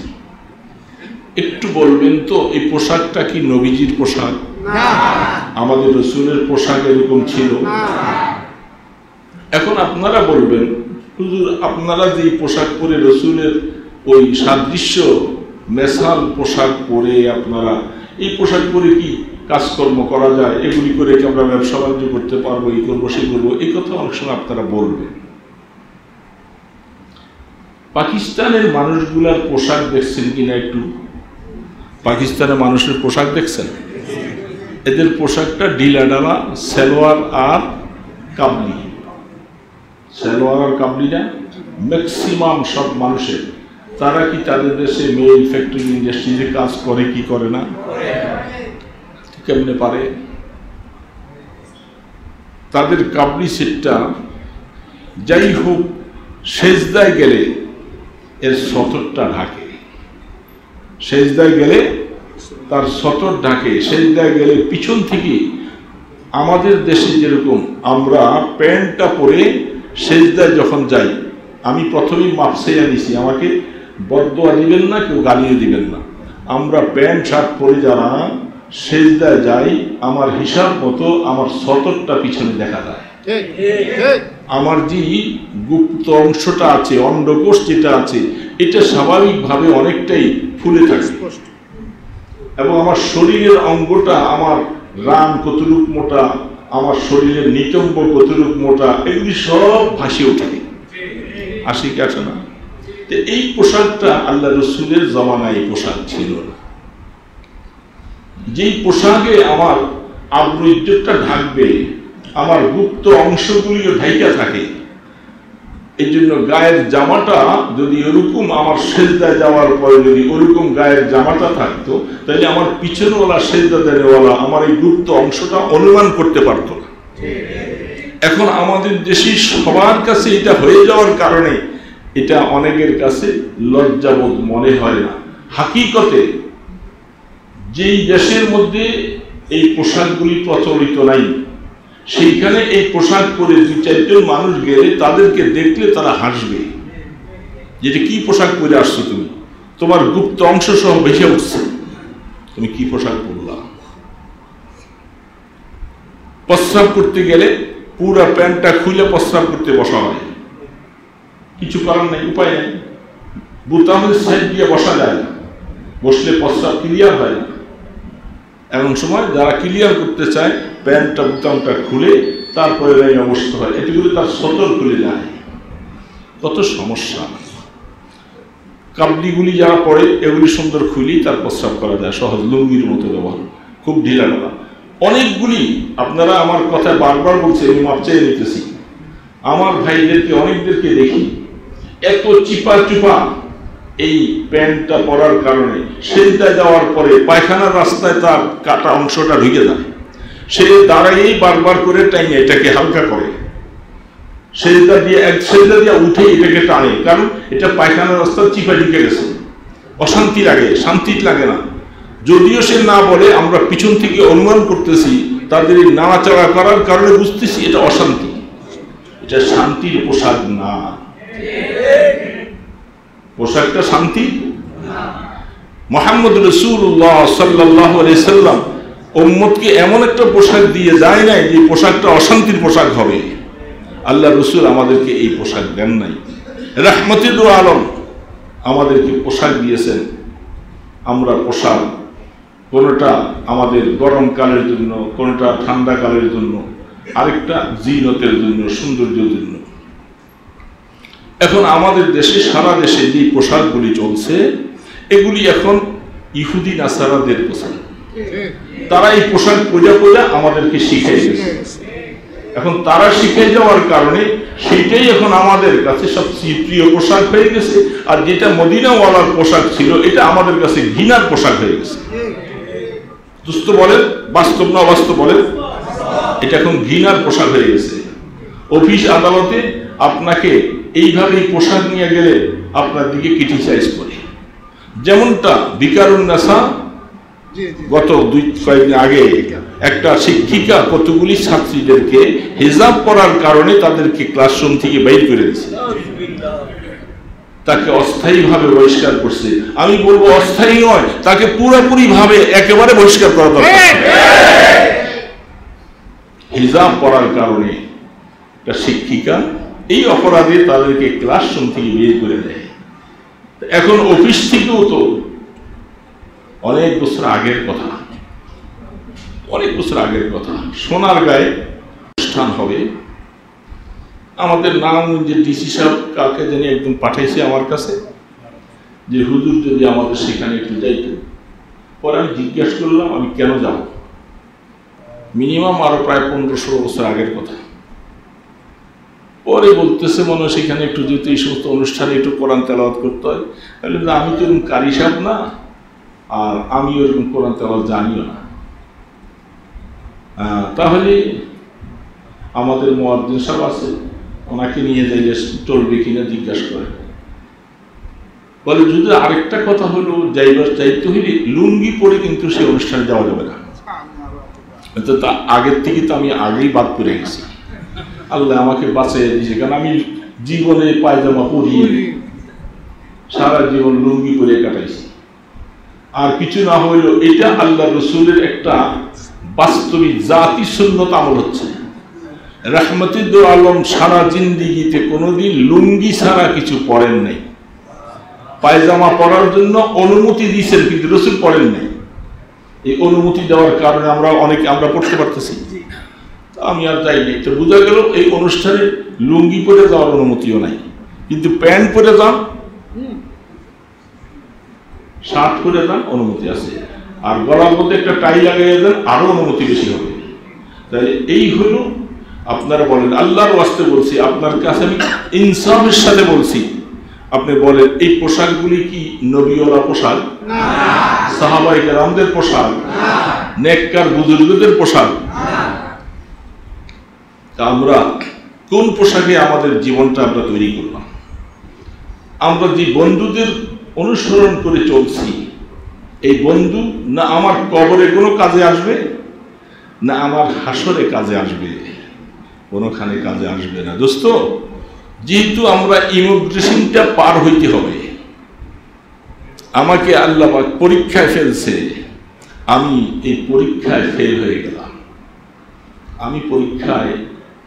একটু বলবেন তো এই পোশাকটা কি নবীজির পোশাক? আমাদের রাসূলের পোশাক এরকম ছিল? এখন আপনারা বলবেন, হুজুর আপনারা যে পোশাক পরে রাসূলের ওই সাদৃশ্য মেসাল পোশাক পরে আপনারা এই পোশাক পরে কি কাজকর্ম করা যায়, এগুলি করে কি আমরা ব্যবসা বাণিজ্য করতে পারবো, এই করবো সেই করবো, এই কথা অনেক সময় আপনারা বলবেন। পাকিস্তানের মানুষগুলার পোশাক দেখছেন কিনা একটু? পাকিস্তানের মানুষের পোশাক দেখছেন? এদের পোশাকটা ঢিলাঢালা, সালোয়ার আর কাবলি। সালোয়ার আর কাবলিটা ম্যাক্সিমাম সব মানুষের। তারা কি তাদের দেশে মেইল ফ্যাক্টরি ইন্ডাস্ট্রিতে কাজ করে কি করে না? কেমনে পারে? তাদের কাবলি সেটটা যাই হোক, সেজদায় গেলে এর সতরটা ঢাকে, সেজদায় গেলে তার সতর ঢাকে, সেজদায় গেলে পিছন থেকে। আমাদের দেশে যেরকম আমরা প্যান্টটা পরে সেজদায় যখন যাই, আমি প্রথমেই মাপসাইয়া নিছি, আমাকে বদদোয়া দিবেন না, কেউ গালিও দিবেন না। আমরা প্যান্ট শার্ট পরে যারা সেজদায় যাই, আমার হিসাব মতো আমার সতরটা পিছনে দেখা যায়। আমার যে গুপ্ত অংশটা আছে, অন্ডকোষ যেটা আছে, এটা স্বাভাবিকভাবে অনেকটাই ফুলে থাকে, এবং আমার শরীরের অঙ্গটা, আমার রান কতটুক মোটা, আমার শরীরের নিতম্ব কতটুক মোটা, এগুলি সব ভাসে ওঠে, আসে কি আসে না? এই পোশাকটা আল্লাহ রসুলের জমানায় এই পোশাক ছিল না। যেই পোশাকে আমার আবরু ইজ্জতটা ঢাকবে, আমার গুপ্ত অংশগুলিও ঢাইকা থাকে, এই জন্য গায়ের জামাটা যদি ওরকম, আমার সেজদায় যাওয়ার পরে যদি ওরকম গায়ের জামাটা থাকতো, তাহলে আমার পিছনওয়ালা সেজদা দেওয়ালা আমার এই গুপ্ত অংশটা অনুমান করতে পারতো না। এখন আমাদের দেশে সবার কাছে এটা হয়ে যাওয়ার কারণে এটা অনেকের কাছে লজ্জাবোধ মনে হয় না। হাকিকতে যেই দেশের মধ্যে এই পোশাকগুলি প্রচলিত নাই, সেইখানে এই পোশাক পরে দুই চারজন মানুষ গেলে তাদেরকে দেখলে তারা হাসবে, যেটা কি পোশাক পরে আসছো তুমি, তোমার গুপ্ত অংশ সহ ভেসে উঠছে, তুমি কি পোশাক পরলা। প্রস্রাব করতে গেলে পুরা প্যান্টটা খুলে প্রস্রাব করতে বসা হয়, কিছু করার নাই, উপায় নেই, বোতামের সাইড দিয়ে বসা যায় না, বসলে প্রস্রাব ক্লিয়ার হয় না। এমন সময় যারা ক্লিয়ার করতে চায়, প্যান্টটা বোতামটা খুলে তারপরে লাইনে বসতে হয়, এটিগুলো তার সতর খুলে যায়। কত সমস্যা। কাবলিগুলি যারা পড়ে, এগুলি সুন্দর খুলেই তার প্রস্রাব করা যায়, সহজ লুঙ্গির মতো ব্যবহার, খুব ঢিলা ঢালা। অনেকগুলি আপনারা আমার কথা বারবার বলছে, আমি মাপ চেয়ে নিতেছি, আমার ভাইদেরকে অনেকদেরকে দেখি এত চিপা চুপা এই প্যান্টটা পরার কারণে সেজদায় যাওয়ার পরে পায়খানার রাস্তায় তার কাটা অংশটা ঢুকে যায়, সে দাঁড়াইয়েই বারবার করে টাইমে এটাকে হালকা করে, সেজদা দিয়ে উঠে এটাকে টানে, কারণ এটা পায়খানার রাস্তা চিপা ঢুকে গেছে, অশান্তি লাগে, শান্তি লাগে না। যদিও সে না বলে, আমরা পিছন থেকে অনুমান করতেছি, তাদের এই নাড়াচাড়া করার কারণে বুঝতেছি এটা অশান্তি। এটা শান্তির পোশাক না। পোশাকটা শান্তি। মুহাম্মদ রাসূলুল্লাহ সাল্লাল্লাহু আলাইহি সাল্লাম উম্মতকে এমন একটা পোশাক দিয়ে যায় নাই যে পোশাকটা অশান্তির পোশাক হবে। আল্লাহ রসুল আমাদেরকে এই পোশাক দেন নাই। রাহমাতুল আলম আমাদেরকে পোশাক দিয়েছেন। আমরা পোশাক কোনটা আমাদের গরমকালের জন্য, কোনটা ঠান্ডা কালের জন্য, আরেকটা জিনতের জন্য, সৌন্দর্যের জন্য। এখন আমাদের দেশে, সারা দেশে যে পোশাকগুলি চলছে এগুলি এখন ইহুদি নাসারাদের পোশাক। তারা এই পোশাক পূজা আমাদেরকে শিখিয়ে গেছে। এখন তারা শিখে যাওয়ার কারণে সেটাই এখন আমাদের কাছে সবচেয়ে প্রিয় পোশাক হয়ে গেছে। আর যেটা মদিনাওয়ালার পোশাক ছিল এটা আমাদের কাছে ঘৃণার পোশাক হয়ে গেছে। দুস্থ বলেন, বাস্তব না অবাস্তব বলেন, এটা এখন ঘৃণার পোশাক হয়ে গেছে। অফিস আদালতে আপনাকে এইভাবে পোশাক নিয়ে গেলে আপনার দিকে ক্রিটিসাইজ করে। যেমনটা বিকারুন নাসা গত কয়েকদিন আগে একটা শিক্ষিকা কতগুলি ছাত্রীদেরকে হিজাব পরার কারণে তাদেরকে ক্লাসরুম থেকে বের করে দিয়েছে, তাকে অস্থায়ীভাবে বহিষ্কার করছে। আমি বলবো অস্থায়ী নয়, তাকে পুরোপুরি ভাবে একেবারে বহিষ্কার করা দরকার। হিজাব পরার কারণে একটা শিক্ষিকা এই অপরাধে তাদেরকে ক্লাসরুম থেকে বের করে দেয়। এখন অফিস থেকেও তো অনেক বছর আগের কথা, সোনারগাঁয়ে অনুষ্ঠান হবে। আমাদের নারায়ণগঞ্জে ডিসি সাহেব কাকে জানি একদম পাঠাইছে আমার কাছে যে হুজুর যদি আমাদের সেখানে একটু যাইতো। পরে আমি জিজ্ঞাসা করলাম আমি কেন যাব। মিনিমাম আরো প্রায় 15-16 বছর আগের কথা। পরে বলতেছে মনে হয় সেখানে একটু যেহেতু এই সমস্ত অনুষ্ঠানে একটু কোরআন তেলাওয়াত করতে হয়। আমি তো এরকম কারি সাহেব না, আর আমি ওরকম কোরআন তেলাওয়াত জানিও না। তাহলে আমাদের মুয়াজ্জিন সাহেব আছে, ওনাকে নিয়ে যাইলে চলবে কিনা জিজ্ঞাসা করে। বলে যদি আরেকটা কথা হলো যাইবার চাইতে হইলে লুঙ্গি পরে কিন্তু সেই অনুষ্ঠানে যাওয়া যাবে না। তা আগের থেকে তো আমি আগেই বাদ করে গেছি। আল্লাহ আমাকে বাঁচিয়ে দিয়েছে, কারণ আমি জীবনে পায়জামা পরি, সারা জীবন লুঙ্গি পরে কাটাইছি। আর কিছু না হইলেও এটা আল্লাহ রসুলের একটা বাস্তবিক জাতি সুন্নত আমল হচ্ছে। রাহমাতুল আলম সারা জিন্দিগিতে কোনোদিন লুঙ্গি ছাড়া কিছু পরেন নাই। পায়জামা পরার জন্য অনুমতি দিয়েছেন কিন্তু রসুল পরেন নাই। এই অনুমতি দেওয়ার কারণে আমরা পড়তে পারতেছি। আমি আর যাই নাই। তো বোঝা গেল এই অনুষ্ঠানে লুঙ্গি পরে যাওয়ার অনুমতিও নাই, কিন্তু প্যান্ট পরে যান, শার্ট পরে যান অনুমতি আছে। আর গলার মধ্যে একটা টাই লাগিয়ে দেন, আরো অনুমতি বেশি হবে। তাই এই হলো, আপনারা বলেন আল্লাহর ওয়াস্তে বলছি, আপনার কাছে আমি ইনসাফের সাথে বলছি, আপনি বলেন এই পোশাকগুলি কি নবীওয়ালা পোশাক? সাহাবায়ে কেরামদের পোশাক? নেককার বুজুর্গদের পোশাক? আমরা কোন পোশাকে আমাদের জীবনটা আমরা তৈরি করলাম? আমরা যে বন্ধুদের অনুসরণ করে চলছি, এই বন্ধু না আমার কবরে কোনো কাজে আসবে, না আমার হাসরে কাজে আসবে, কোনোখানে কাজে আসবে না। দোস্ত, যেহেতু আমরা ইমিগ্রেশনটা পার হইতে হবে, আমাকে আল্লাহ পরীক্ষায় ফেলছে, আমি এই পরীক্ষায় ফেল হয়ে গেলাম। আমি পরীক্ষায়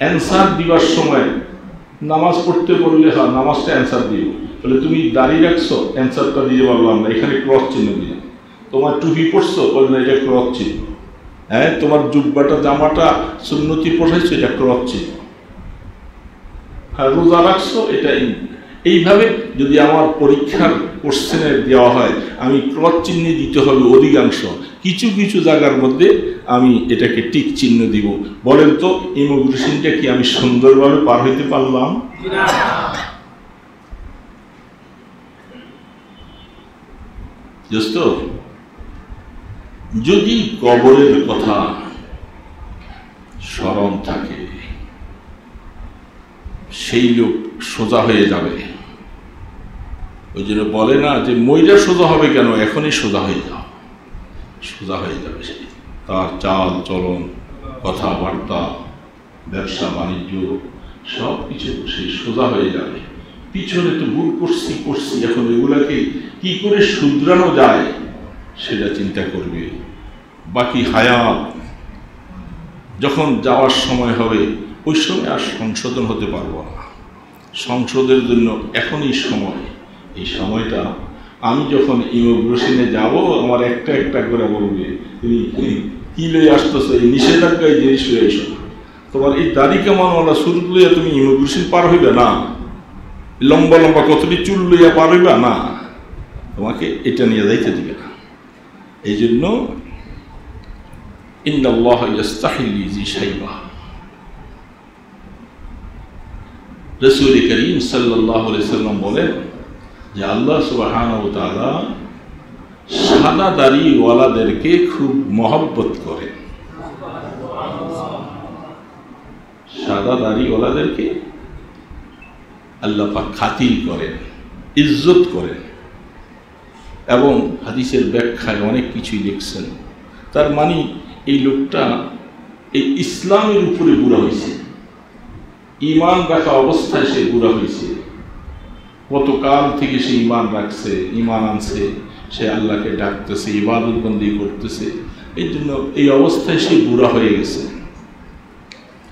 অ্যান্সার দিবার সময় নামাজ পড়তে বললে হয় নামাজটা অ্যান্সার দিব, বলে তুমি দাঁড়িয়ে রাখছো, অ্যান্সারটা দিয়ে পারলাম না, এখানে ক্রস চিহ্ন দিলাম। তোমার টুপি পরছো, বলে না এটা ক্রস চিহ্ন। হ্যাঁ, তোমার জুব্বাটা জামাটা সুন্নতি পড়াইছো, এটা ক্রস চিহ্ন। হ্যাঁ, রোজা রাখছো, এটা। এইভাবে যদি আমার পরীক্ষার কোশ্চেনে দেওয়া হয়, আমি ক্রস চিহ্ন দিতে হবে অধিকাংশ, কিছু কিছু জায়গার মধ্যে আমি এটাকে টিক চিহ্ন দিব। বলেন তো ইমিগ্রেশনটা কি আমি সুন্দরভাবে পার হইতে পারলাম? দোস্ত, যদি কবরের কথা স্মরণ থাকে, সেই লোক সোজা হয়ে যাবে। ওই জন্য বলে না যে মইরা সোজা হবে কেন, এখনই সোজা হয়ে যাও, সোজা হয়ে যাবে। সেই তার চাল চলন, কথাবার্তা, ব্যবসা বাণিজ্য সব কিছু সেই সোজা হয়ে যাবে। পিছনে তো ভুল করছি, এখন এগুলাকে কি করে শুধরানো যায় সেটা চিন্তা করবে। বাকি হায়াত যখন যাওয়ার সময় হবে ওই সময় আর সংশোধন হতে পারবো না। সংশোধনের জন্য এখনই সময়। এই সময়টা আমি যখন ইমিগ্রেশনে যাব, আমার একটা একটা করে বলবে, তুমি কি লয়ে আসতেছো, এই নিষেধাজ্ঞায় জিনিস লয়ে এসো। তোমার এই দাড়ি কামানওয়ালা চুল লইয়া তুমি ইমিগ্রেশন পার হইবে না, লম্বা লম্বা কতটি চুল লইয়া পার হইবা না, তোমাকে এটা নিয়ে যাইতে দিবে না। এই জন্য ইন্নাল্লাহ ইস্তাহি লিজি শাইবা, রাসূল করিম সাল্লাল্লাহু আলাইহি সাল্লাম বলেন যে আল্লাহ সুবহানাহু ওয়া তাআলা সাদা দাড়িওয়ালাদেরকে খুব মহব্বত করেন। সাদা দাড়িওয়ালাদেরকে আল্লাহ পাক খাতির করেন, ইজ্জত করেন। এবং হাদিসের ব্যাখ্যায় অনেক কিছুই লিখছেন। তার মানে এই লোকটা এই ইসলামের উপরে বুড়া হয়েছে, ঈমান রাখা অবস্থায় সে বুড়া হয়েছে। কতকাল থেকে সে ঈমান রাখছে, ঈমান আনছে, সে আল্লাহকে ডাকতেছে, ইবাদত বন্দি করতেছে। এই জন্য এই অবস্থায় সে বুড়া হয়ে গেছে।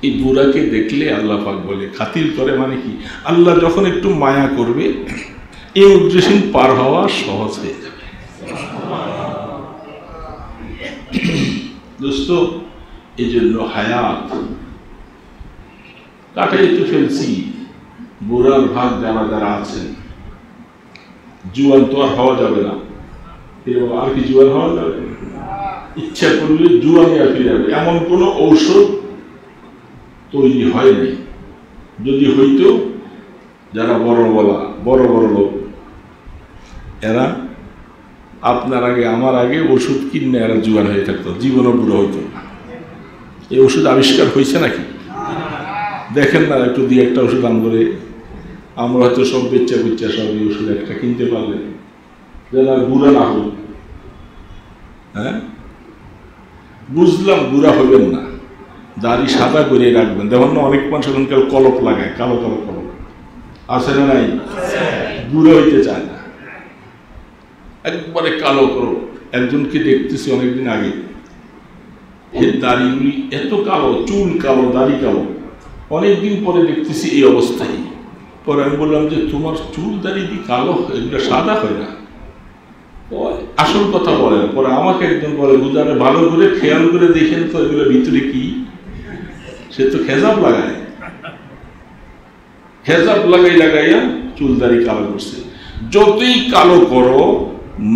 এই বুড়াকে দেখলে আল্লাহ পাক বলে খাতির করে, মানে কি আল্লাহ যখন একটু মায়া করবে ইমিগ্রেশন পার হওয়া সহজ হয়ে যাবে। দোস্ত, এই জন্য হায়াত কাটাইতে ফেলছি। বুড়ার ভাগ যারা যারা আছেন, জুয়ান তো আর হওয়া যাবে না। আর কি জুয়ান হওয়া যাবে? ইচ্ছা করলে জুয়ানি আর ফিরে যাবে, এমন কোনো ঔষধ তৈরি হয়নি। যদি হইতো, যারা বড় বড় লোক, এরা আপনার আগে আমার আগে ওষুধ কিনে এরা জুয়ান হয়ে থাকতো, জীবনও বুড়ো হইতো না। এই ওষুধ আবিষ্কার হয়েছে নাকি? দেখেন না, একটু দিয়ে একটা ওষুধ দাম করে আমরা হয়তো সব বেচ্চা সব এই ওষুধ একটা কিনতে পারলে যেন আর বুড়া না হল। হ্যাঁ, বুঝলাম বুড়া হইবেন না, দাড়ি সাদা করে রাখবেন। দেখুন না, অনেক মানুষ এখনকার কলপ লাগায়, কালো কলপ আছে না নাই? বুড়ো হইতে চায় না, একবারে কালো করো। একজনকে দেখতেছি অনেকদিন আগে, এর দাড়িগুলি এত কালো, চুল কালো, দাড়ি কালো। অনেকদিন পরে দেখতেছি এই অবস্থায়। পরে আমি বললাম যে তোমার চুল দাড়ি দিয়ে কালো, এগুলো সাদা হয় না। আসল কথা বলেন। পরে আমাকে একজন বলে, বুঝারে ভালো করে খেয়াল করে দেখেন তো এগুলো ভিতরে কি। সে তো খেজাব লাগায়, খেজাব লাগাইয়া চুল দাড়ি কালো করছে। যতই কালো করো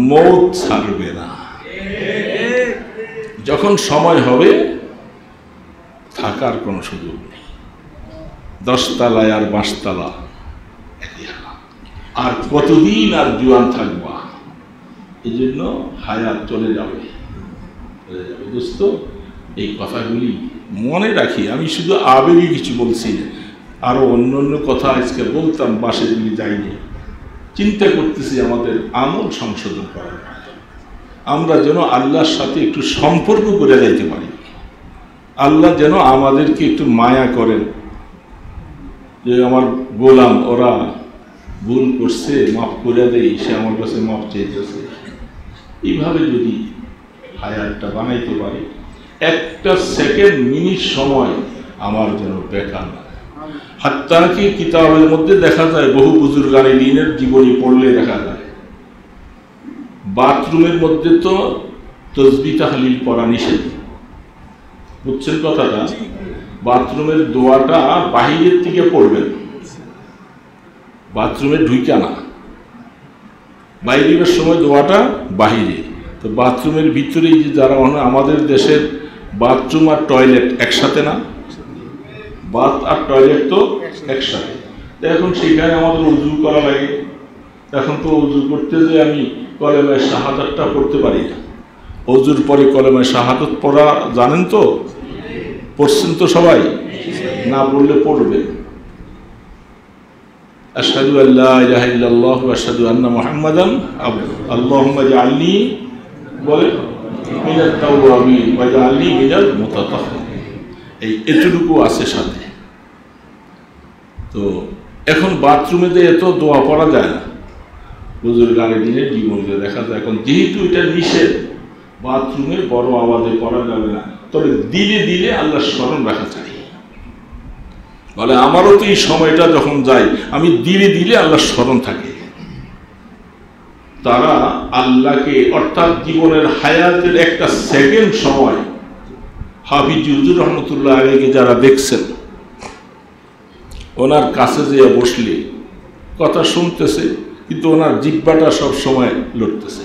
মৌত ছাড়বে না। যখন সময় হবে থাকার কোনো সুযোগ নেই। 10 তলায় আর 5 তলা, আর কতদিন আর জুয়ান থাকবা? এই জন্য হায়াত চলে যাবে। দোস্ত, এই কথাগুলি মনে রাখি। আমি শুধু আবেগী কিছু বলছি না, আরো অন্য কথা আজকে বলতাম, বাসে দিকে যাইনি। চিন্তা করতেছি আমাদের আমল সংশোধন করার, আমরা যেন আল্লাহর সাথে একটু সম্পর্ক করে যাইতে পারি। আল্লাহ যেন আমাদেরকে একটু মায়া করেন, যে আমার গোলাম ওরা ভুল করছে, মাফ করে দেই, সে আমার কাছে মাফ চাইতেছে। এইভাবে যদি হায়াতটা বানাইতে পারি, একটা সেকেন্ড মিনিট সময় আমার যেন বেকার না। হাত্তা কি কিতাবের মধ্যে দেখা যায়, বহু বুজুর্গানে দিনের জীবনী পড়লে দেখা যায় বাথরুমের মধ্যে তো তাসবিহ তাহলিল পড়া নিষেধ। বুঝছেন কথাটা? বাথরুমের দোয়াটা বাহিরের থেকে পড়বেন, বাথরুমে ঢুইকা না। বাইরের সময় দোয়াটা বাহিরে। তো বাথরুমের ভিতরেই যে যারা আমাদের দেশের বাথরুম আর টয়লেট একসাথে না, বাথ আর টয়লেট তো একসাথে। এখন সেখানে আমাদের উজু করা লাগে। এখন তো উজু করতে যে আমি কলেমায়ে শাহাদাতটা পড়তে পারি না। ওযুর পরে কলেমায়ে শাহাদাত পড়া জানেন তো? পড়ছেন তো সবাই? না পড়লে পড়বেন। আশহাদু আল্লা ইলাহা ইল্লাল্লাহ ওয়া আশহাদু আন্না মুহাম্মাদান আবদুহু আল্লাহুম্মা জাআলনি বলে মিনাত তাওয়াবিন ওয়া জাআলনি মিনাল মুতাতাহহিরিন। এই এতটুকু আছে সাথে। তো এখন বাথরুমে যে এত দোয়া পড়া যায় না, বুজুর্গ আগে দিনে জীবনে দেখা যায়। এখন যেহেতু এটা নিষেধ, বাথরুমে বড় আওয়াজে পড়া যাবে না, তবে দিলে দিলে আল্লাহর স্মরণ রাখা চাই। বলে আমারও তো এই সময়টা যখন যাই, আমি দিলে দিলে আল্লাহর স্মরণ থাকে। তারা আল্লাহকে, অর্থাৎ জীবনের হায়াতের একটা সেকেন্ড সময়, হাফিজ হুজুর রহমতুল্লাহ আলাইহি যারা দেখছেন, ওনার কাছে যেয়ে বসলে কথা শুনতেছে, কিন্তু ওনার জিহ্বাটা সব সময় লড়তেছে,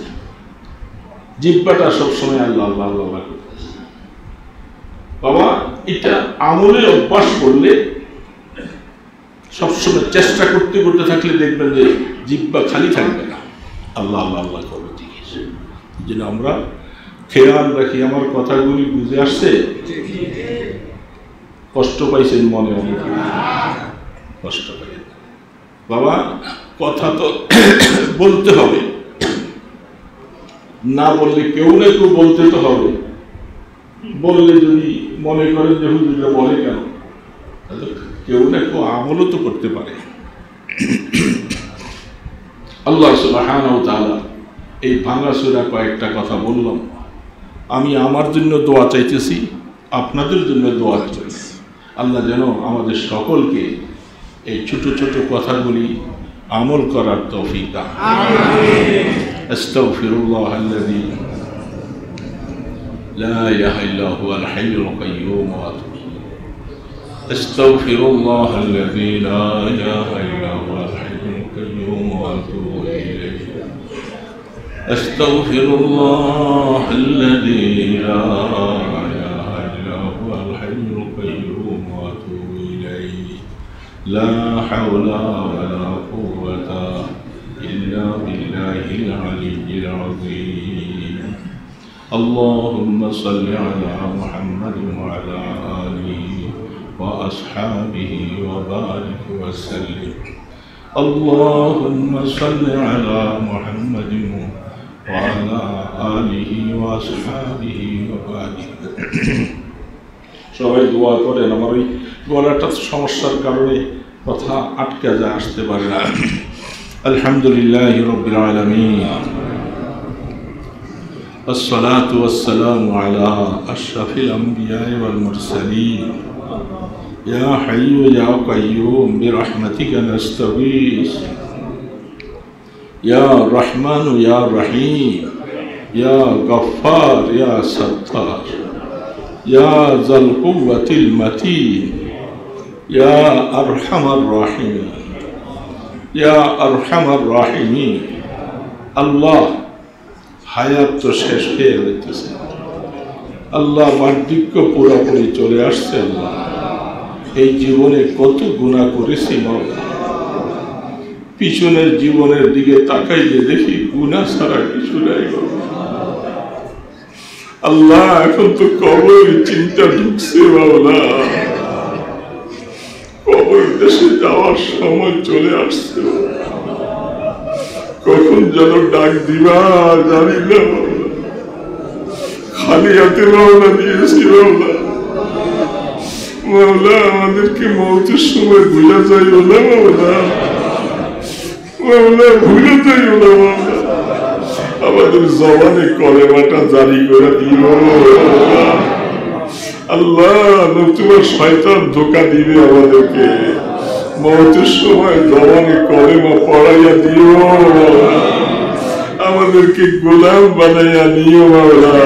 জিহ্বাটা সব সময় আল্লাহ আল্লাহ আল্লাহ করতেছে। বাবা, এটা আমলে অভ্যাস করলে, সবসময় চেষ্টা করতে করতে থাকলে দেখবেন যে জিহ্বা খালি থাকবে না, আল্লাহ আল্লাহ আল্লাহ করবে। ঠিক আছে, যেন আমরা খেয়াল রাখি। আমার কথাগুলি বুঝে আসছে? কষ্ট পাইছেন মনে অনেক? কষ্ট পাই বাবা, কথা তো বলতে হবে, না বললে কেউ না কেউ বলতে তো হবে। বললে যদি মনে করেন যে হুজুররা বলে কেন, কেউ না কেউ আমলও তো করতে পারে। আল্লাহ সুবহানাহু ওয়া তাআলা এই ভাঙাচোরা কয়েকটা কথা বললাম, আমি আমার জন্য দোয়া চাইতেছি, আপনাদের জন্য দোয়া চাইতেছি। আল্লাহ যেন আমাদের সকলকে এই ছোট ছোট কথাগুলি আমল করার তৌফিক দান। আমিন। আস্তাগফিরুল্লাহাল্লাযী লা ইলাহা ইল্লা হুয়াল হাইয়ুল কাইয়্যুম ওয়া আতুবু ইলাইহি। আস্তাগফিরুল্লাহাল্লাযী লা ইলাহা ইল্লা হুয়াল হাইয়ুল কাইয়্যুম ওয়া আতুবু ইলাইহি। আস্তাগফিরুল্লাহাল্লাযী লা ইলাহা ইল্লা হুয়াল হাইয়ুল কাইয়্যুম ওয়া আতুবু ইলাইহি। لا حول ولا قوة إلا بالله العلي العظيم. اللهم صل على محمد وعلى آله وأصحابه وبارك وسلم. اللهم صل على محمد وعلى آله وأصحابه وبارك. সবাই দোয়া করেন। আমার ওই গলাটা সমস্যার কারণে কথা আটকে যায়, আসতে পারে না। আলহামদুলিল্লাহি রাব্বিল আলামিন, والصلاة والسلام على أشرف الأنبياء والمرسلين. يا حي يا قيوم برحمتك نستغيث. يا رحمن يا رحيم يا غفار يا ستار يا ذا القوة المتين يا أرحم الراحمين يا أرحم الراحمين. আল্লাহ, হায়াত তো শেষ হয়ে যেতেছে আল্লাহ, বার্ধক্য পুরোপুরি চলে আসছে আল্লাহ। এই জীবনে কত গুনাহ করেছি বাবা, পিছনের জীবনের দিকে তাকাইলে দেখি গুনাহ ছাড়া কিছু নাই বাবা। আল্লাহ, এখন তো কবরের চিন্তা ঢুকছে বাবা, কবরের দেশে যাওয়ার সময় চলে আসছে, কখন যেন ডাক দিবা জানি না বাবা। খালি হাতে রওনা দিয়েছি বাবা, মাওলা আমাদেরকে মওতের সময় ভুলে যাইও না মাওলা, মাওলা ভুলে যাইও না মাওলা। আমাদের জবানে কলেমাটা জারি করে দিও আল্লাহ, নতুবা শয়তান ধোঁকা দিবে আমাদেরকে। মওতের সময় জবানে কলেমা পড়াইয়া দিও, আমাদেরকে গোলাম বানাইয়া নিও মাওলা।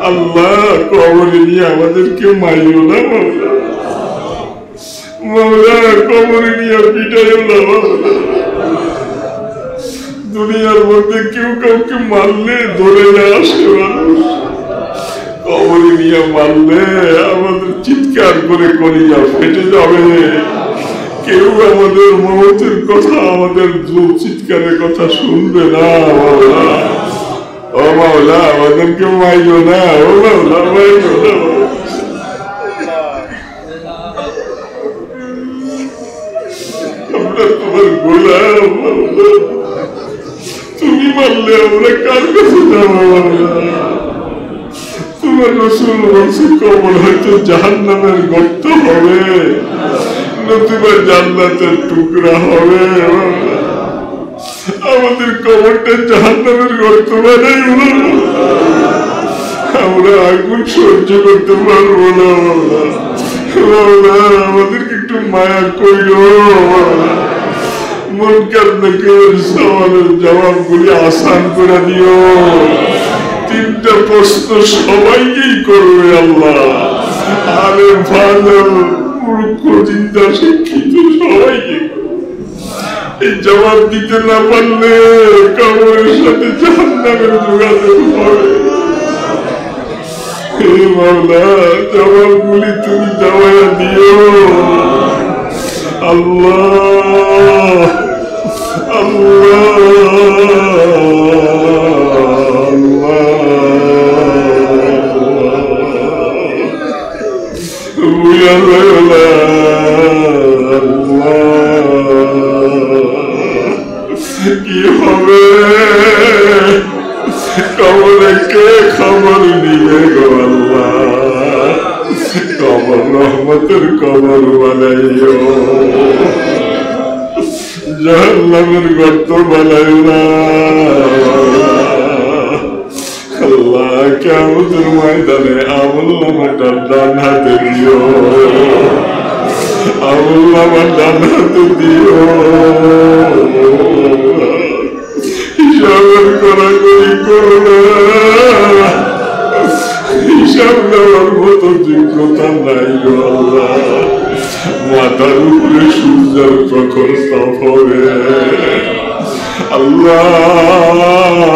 আল্লাহ, কবরে নিয়ে আমাদেরকে মাইও না মাওলা, মাওলা কবরে নিয়ে পিটাইও না মাওলা। দুনিয়ার মধ্যে কেউ কাউকে মারলে ধরে না আসে মানুষ, কবরে নিয়ে মারলে আমাদের চিৎকার করে কলিজা ফেটে যাবে। কেউ আমাদের মওতের কথা, আমাদের চিৎকারের কথা শুনবে না মাওলা। ও মাওলা, আমাদেরকে মাইও না, ও মাওলা মাইও না। আমরা তোমার গোলাম মাওলা, তুমি মারলে আমরা কার কাছে যাবো মাওলা? তোমার রাসূল বলছে কবর হয়তো জাহান্নামের গর্ত হবে, নতুবা জান্নাতের টুকরা হবে। আমাদের কবরটা জাহান্নামের গর্ত বানাইও না, আমরা আগুন সহ্য করতে পারবো না। আমাদেরকে একটু মায়া করিও। মুনকার নাকির সওয়ালের জবাবগুলি আসান করে দিও। তিনটা প্রশ্ন সবাইকেই করবে আল্লাহ, আলেম ফাজল মূর্খ চিন্তা শিক্ষিত সবাইকে। এই জবাব দিতে না পারলে কবরের সাথে জাহান্নামের যোগাযোগ হবে। হে মাওলা, জবাবগুলি তুমি জবাব দিও। আল্লাহ কি হবে? কবরে কে খবর নিবে গো আল্লাহ? কবর রহমতের কবর বানাইও, জাহান্নামের গর্ত বানাইও না আল্লাহ। কিয়ামতের ময়দানে আমলনামাটা ডান হাতে দিও, আমলনামা ডান হাতে দিও। হিসাবের কড়াকড়ি করো না, হিসাব দেওয়ার মতো যোগ্যতা নাই গো আল্লাহ। মাথার উপরে সূর্যের প্রখর তাপ হবে আল্লাহ।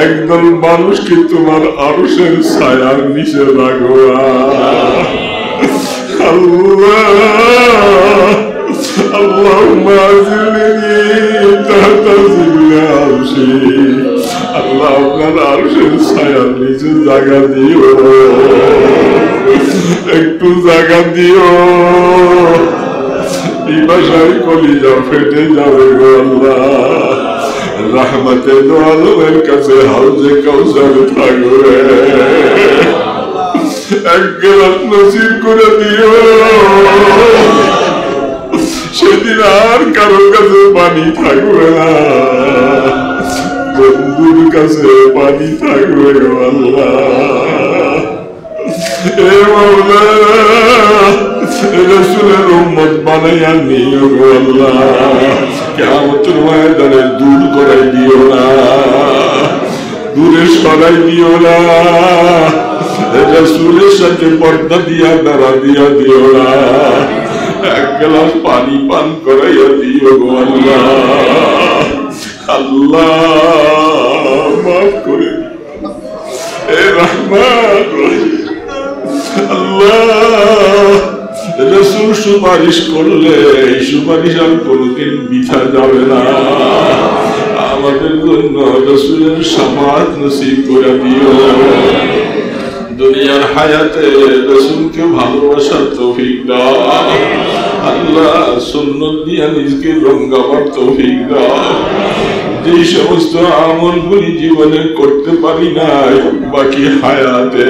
একদল মানুষকে তোমার আরশের ছায়ার নিচে রাখবা আল্লাহ। আল্লাহুম্মা আজিলনি তাহতা জিল্লি আরশি। আল্লাহ আপনার আরশের ছায়ার নিচে জায়গা দিও, একটু জায়গা দিও। পিপাসায় কলিজা ফেটে যাবে গো আল্লাহ। রহমতে দো আলমের কাছে হাউজে কাউসার থাকবে, এক গেলাস নসিব করে দিও। সেদিন আর কারো কাছে পানি থাকবে না, বন্ধুর কাছে পানি থাকবে গো আল্লাহ। এ মাওলা, রাসূলের উম্মত বানাইয়া নিও গো আল্লাহ। কিয়ামতের ময়দানে দূর করাই দিও না, দূরে সরাই দিও না। রাসূলের সাথে পর্দা দিয়া দাঁড়া দিয়া দিও না। এক গ্লাস পানি পান করাইয়া দিও গো আল্লাহ। আল্লাহ মাফ করে দিও, এ রহমান আল্লাহ। রাসূল সুপারিশ করলে এই সুপারিশ আর কোনদিন বৃথা যাবে না। আমাদের জন্য রাসূলের শাফাআত নসিব করে দিও। দুনিয়ার হায়াতে রাসূলকে ভালোবাসার তৌফিক দাও আল্লাহ। সুন্নাত দিয়া নিজকে রঙাবার তৌফিক দাও। যে সমস্ত আমলগুলি জীবনে করতে পারি নাই, বাকি হায়াতে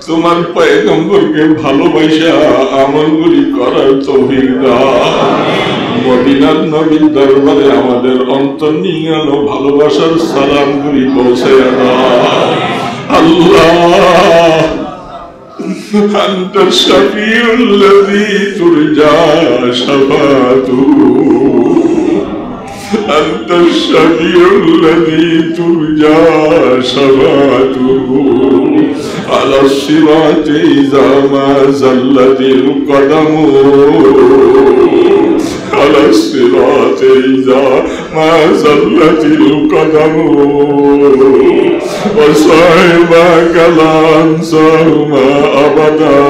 তোমার পয়গম্বরকে ভালোবাসা আমলগুলি করার তৌফিক দাও। মদিনার নবীর দরবারে আমাদের অন্তর্নিহিত ভালোবাসার সালামগুলি পৌঁছায়া দাও আল্লাহ। أنت الشفيع الذي ترجى شفاعته، أنت الشفيع الذي ترجى شفاعته على الصراط إذا ما زلت القدم، على الصراط إذا ما زلت القدم. وصاحبك لا أنساهما أبدا،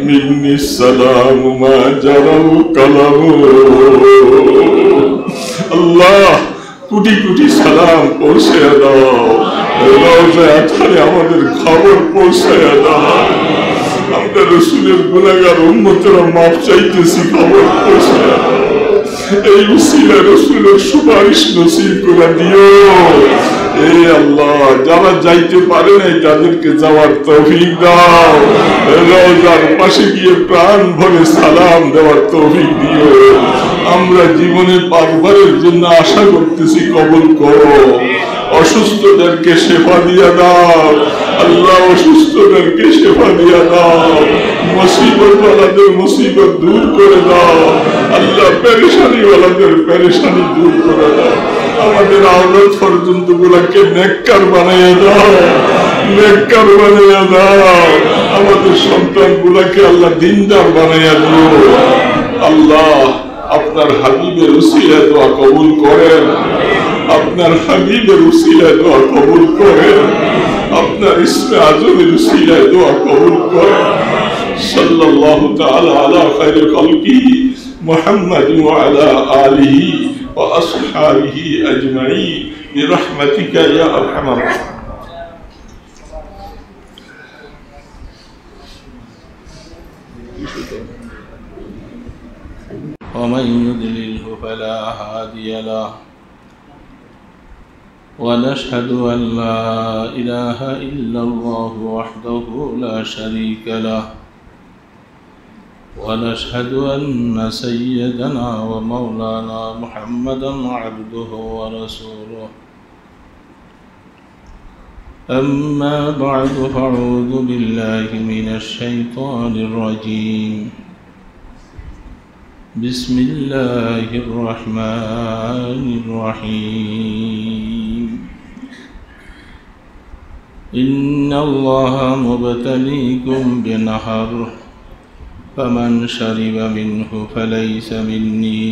مني السلام ما جرى القلم. আল্লাহ কোটি কোটি সালাম পৌঁছে দাও, রওজায়ে আতহারে আমাদের খবর পৌঁছে দাও। আমরা রাসূলের গুনাহগার উম্মতেরা মাফ চাইতেছি, খবর পৌঁছে দাও। এই উসিলা রাসূলের সুপারিশ নসিব করে দিও। এই আল্লাহ, যারা যাইতে পারে নাই তাদেরকে যাওয়ার তৌফিক দাও। রওজার পাশে গিয়ে প্রাণ ভরে সালাম দেওয়ার তৌফিক দিও। আমরা জীবনে পারবারের জন্য আশা করতেছি, কবুল করো। অসুস্থদেরকে শেফা দিয়া দাও আল্লাহ, অসুস্থদেরকে শেফা দিয়া দাও। মুসিবত ওয়ালাদের মুসিবত দূর করে দাও আল্লাহ, পেরেশানি ওয়ালাদের পেরেশানি দূর করে দাও। আমাদের আওলাদ পর্যন্ত গুলাকে নেককার বানাইয়া দাও, নেককার বানাইয়া দাও। আমাদের সন্তান গুলাকে আল্লাহ দিনদার বানাইয়া দিও। আল্লাহ, আপনার হাবিবের উসিলায় দোয়া কবুল করেন, আপনার হাবিবের উসিলায় দোয়া কবুল করেন, আপনার ইসমে আজমের উসিলায় দোয়া কবুল করেন। সাল্লাল্লাহু তাআলা আলা খায়রি খালকিহি মুহাম্মাদ ওয়া আলা আলিহি ওয়া আসহাবিহি আজমাইন বিরহমাতিকা ইয়া আরহামার রাহিমিন। ومن يضلله فلا هادي له ونشهد أن لا إله إلا الله وحده لا شريك له ونشهد أن سيدنا ومولانا محمدا عبده ورسوله. أما بعد، فأعوذ بالله من الشيطان الرجيم. بسم الله الرحمن الرحيم. إن الله مبتليكم بنهر فمن شرب منه فليس مني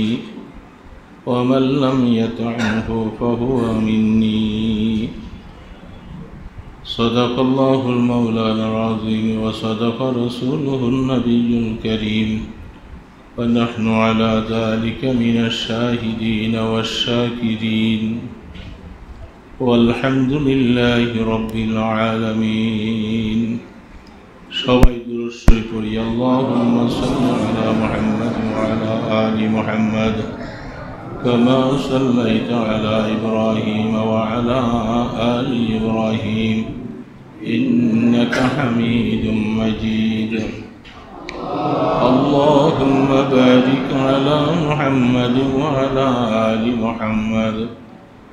ومن لم يطعمه فهو مني. صدق الله المولانا العظيم وصدق رسوله النبي الكريم، ونحن على ذلك من الشاهدين والشاكرين، والحمد لله رب العالمين. সবাই দুরূদ শরীফ পড়ি। আল্লাহুম্মা সাল্লি আলা মুহাম্মাদ ওয়া আলা আলি মুহাম্মাদ কামা সাল্লাইতা আলা ইব্রাহিম ওয়া আলা আলি ইব্রাহিম ইন্নাকা হামিদুম মাজিদ। اللهم بارك على محمد وعلى آل محمد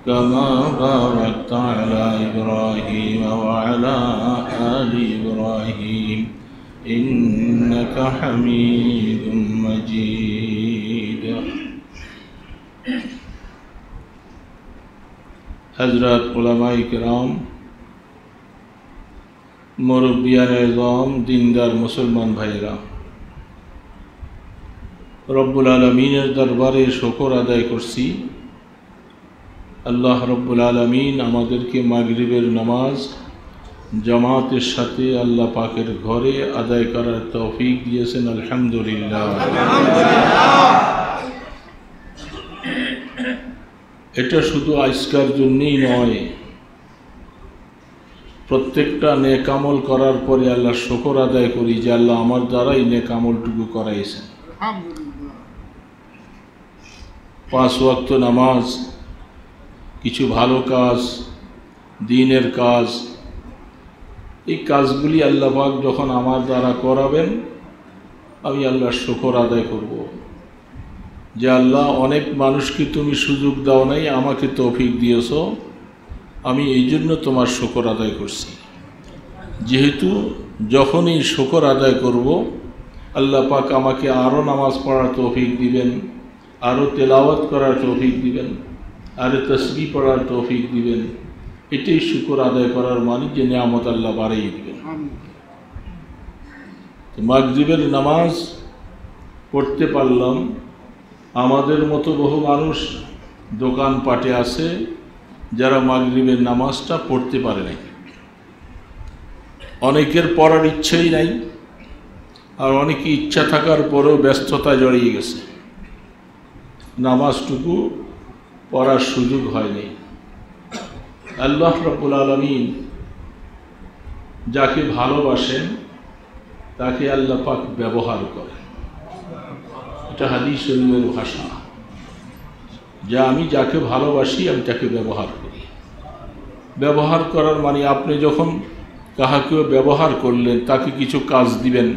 كما باركت على إبراهيم وعلى آل إبراهيم إنك حميد مجيد. حضرات علماء کرام، মুরব্বিয়ান এযম, দিনদার মুসলমান ভাইরা, রব্বুল আলমিনের দরবারে শুকর আদায় করছি। আল্লাহ রব্বুল আলমিন আমাদেরকে মাগরিবের নামাজ জামাতের সাথে আল্লাহ পাকের ঘরে আদায় করার তৌফিক দিয়েছেন, আলহামদুলিল্লাহ। এটা শুধু আজকার জন্যই নয়, প্রত্যেকটা নেক আমল করার পরে আল্লাহ শুকর আদায় করি যে আল্লাহ আমার দ্বারাই নেক আমলটুকু করাইছেন। 5 ওয়াক্ত নামাজ, কিছু ভালো কাজ, দ্বীনের কাজ, এই কাজগুলি আল্লাহ পাক যখন আমার দ্বারা করাবেন আমি আল্লাহর শুকর আদায় করব যে আল্লাহ অনেক মানুষকে তুমি সুযোগ দাও নাই, আমাকে তৌফিক দিয়েছ, আমি এই জন্য তোমার শুকর আদায় করছি। যেহেতু যখনই শুকর আদায় করব আল্লাহ পাক আমাকে আরও নামাজ পড়ার তৌফিক দিবেন, আরও তেলাওয়াত করার তৌফিক দিবেন, আরও তাসবিহ পড়ার তৌফিক দিবেন। এটাই শুকর আদায় করার মানে যে নিয়ামত আল্লাহ বাড়িয়ে দিবেন। মাগরিবের নামাজ পড়তে পারলাম। আমাদের মতো বহু মানুষ দোকানপাটে আছে যারা মাগরিবের নামাজটা পড়তে পারে নাই। অনেকের পড়ার ইচ্ছেই নাই, আর অনেকে ইচ্ছা থাকার পরেও ব্যস্ততায় জড়িয়ে গেছে, নামাজটুকু পড়ার সুযোগ হয়নি। আল্লাহ রাব্বুল আলামিন যাকে ভালোবাসেন তাকে আল্লাহ পাক ব্যবহার করেন। এটা হাদিস শরীফের ভাষা। যে আমি যাকে ভালোবাসি আমি তাকে ব্যবহার করি। ব্যবহার করার মানে আপনি যখন কাহাকেও ব্যবহার করলেন, তাকে কিছু কাজ দিবেন,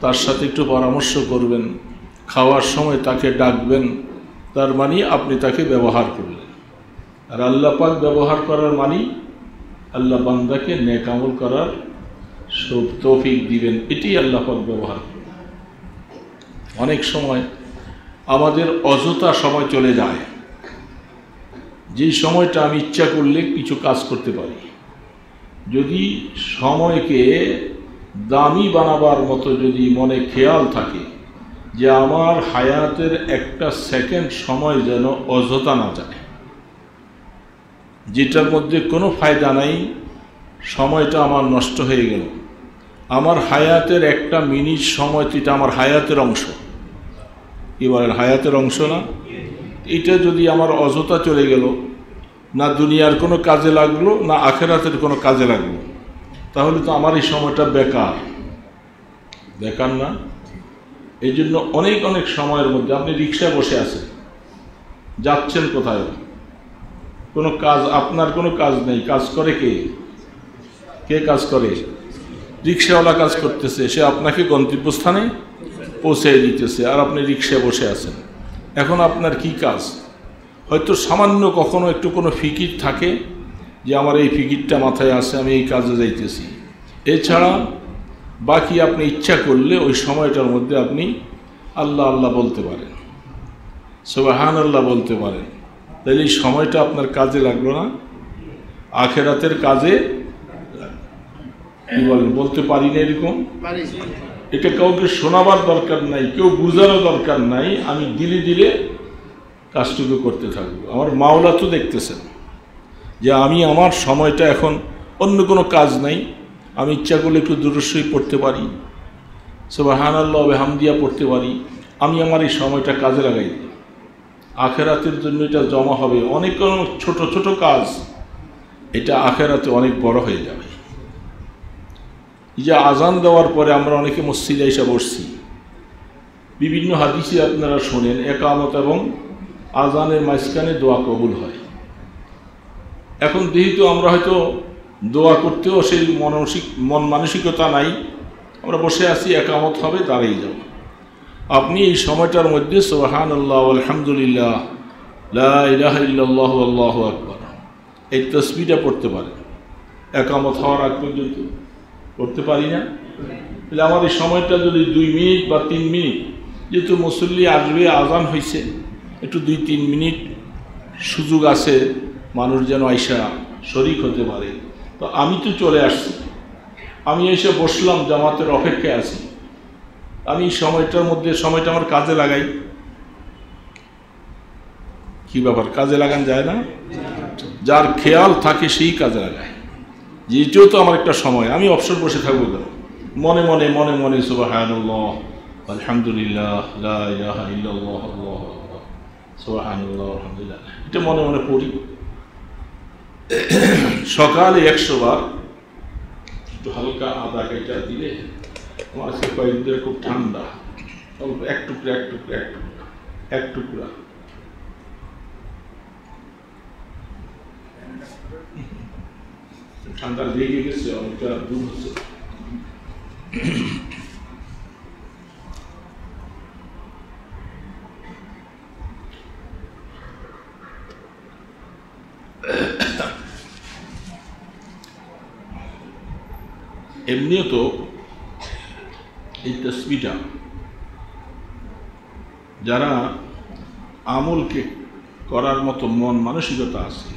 তার সাথে একটু পরামর্শ করবেন, খাওয়ার সময় তাকে ডাকবেন, তার মানে আপনি তাকে ব্যবহার করলেন। আর আল্লাহ পাক ব্যবহার করার মানে আল্লাহ বান্দাকে নেক আমল করার তৌফিক দিবেন, এটি আল্লাহ পাক ব্যবহার করবেন। অনেক সময় আমাদের অযথা সময় চলে যায়, যেই সময়টা আমি ইচ্ছা করলে কিছু কাজ করতে পারি। যদি সময়কে দামি বানাবার মতো যদি মনে খেয়াল থাকে যে আমার হায়াতের একটা সেকেন্ড সময় যেন অযথা না যায়, যেটার মধ্যে কোনো ফায়দা নাই, সময়টা আমার নষ্ট হয়ে গেল। আমার হায়াতের একটা মিনিট সময়, এটা আমার হায়াতের অংশ, এবারের হায়াতের অংশ না, এটা যদি আমার অযথা চলে গেল, না দুনিয়ার কোনো কাজে লাগলো না আখেরাতের কোনো কাজে লাগলো, তাহলে তো আমার এই সময়টা বেকার, বেকার না? এই জন্য অনেক অনেক সময়ের মধ্যে আপনি রিক্সায় বসে আছেন, যাচ্ছেন কোথায়, কোনো কাজ, আপনার কোনো কাজ নেই, কাজ করে কে? কে কাজ করে? রিক্সাওয়ালা কাজ করতেছে, সে আপনাকে গন্তব্যস্থানে পৌঁছে দিতেছে, আর আপনি রিক্সায় বসে আছেন। এখন আপনার কি কাজ? হয়তো সামান্য কখনো একটু কোনো ফিকির থাকে যে আমার এই ফিকিরটা মাথায় আসে, আমি এই কাজে যাইতেছি। এছাড়া বাকি আপনি ইচ্ছা করলে ওই সময়টার মধ্যে আপনি আল্লাহ আল্লাহ বলতে পারেন, সুবহানাল্লাহ বলতে পারেন, তাহলে এই সময়টা আপনার কাজে লাগলো না, আখেরাতের কাজে। কি বলেন? বলতে পারি না এরকম? এটা কাউকে শোনাবার দরকার নাই, কেউ বুঝারও দরকার নাই, আমি দিলে দিলে কাজটুকু করতে থাকবো। আমার মাওলা তো দেখতেছেন যে আমি আমার সময়টা এখন অন্য কোনো কাজ নাই, আমি ইচ্ছা করলে একটু দুরূদ শরীফ পড়তে পারি, সুবহানাল্লাহ ওয়া বিহামদিহি পড়তে পারি, আমি আমার এই সময়টা কাজে লাগাই দিই। আখেরাতের জন্য এটা জমা হবে, অনেক ছোট ছোট কাজ, এটা আখেরাতে অনেক বড় হয়ে যাবে। এই যে আজান দেওয়ার পরে আমরা অনেকে মসজিদে এসে বসছি, বিভিন্ন হাদিসে আপনারা শোনেন একামত এবং আজানের মাঝখানে দোয়া কবুল হয়। এখন যেহেতু আমরা হয়তো দোয়া করতেও সেই মন মানসিকতা নাই, আমরা বসে আছি, একামত হবে, দাঁড়িয়ে যাব। আপনি এই সময়টার মধ্যে সুবহানাল্লাহ আলহামদুলিল্লাহ লা ইলাহা ইল্লাল্লাহু আল্লাহু আকবার এই তাসবিহটা পড়তে পারেন। একামত হওয়ার আগ পর্যন্ত করতে পারি না? তাহলে আমার এই সময়টা যদি 2 মিনিট বা 3 মিনিট, যেহেতু মুসল্লি আসবে, আজান হয়েছে, একটু 2-3 মিনিট সুযোগ আছে মানুষ যেন আইসা শরীক হতে পারে, তো আমি তো চলে আসছি, আমি এসে বসলাম, জামাতের অপেক্ষায় আছি, আমি সময়টার মধ্যে সময়টা আমার কাজে লাগাই। কি ব্যাপার, কাজে লাগান যায় না? যার খেয়াল থাকে সেই কাজে লাগায়, যে এটাও তো আমার একটা সময়, আমি অবসর বসে থাকবো কেন? মনে মনে মনে মনে সুবহানাল্লাহ আলহামদুলিল্লাহ লা ইলাহা ইল্লাল্লাহ আল্লাহু আকবার সুবহানাল্লাহ আলহামদুলিল্লাহ, এটা মনে মনে পড়ি। সকালে 100 বার একটু হালকা আদা কেটে দিলে, আমার আজকে কয়েকদিন ধরে খুব ঠান্ডা, অল্প এক টুকরা এক টুকরা এক টুকরা এক টুকরা, ঠান্ডা লেগে গেছে, অনেকটা দূর হচ্ছে। এমনিও তো এই তাসবিহটা যারা আমলকে করার মতো মন মানসিকতা আছে,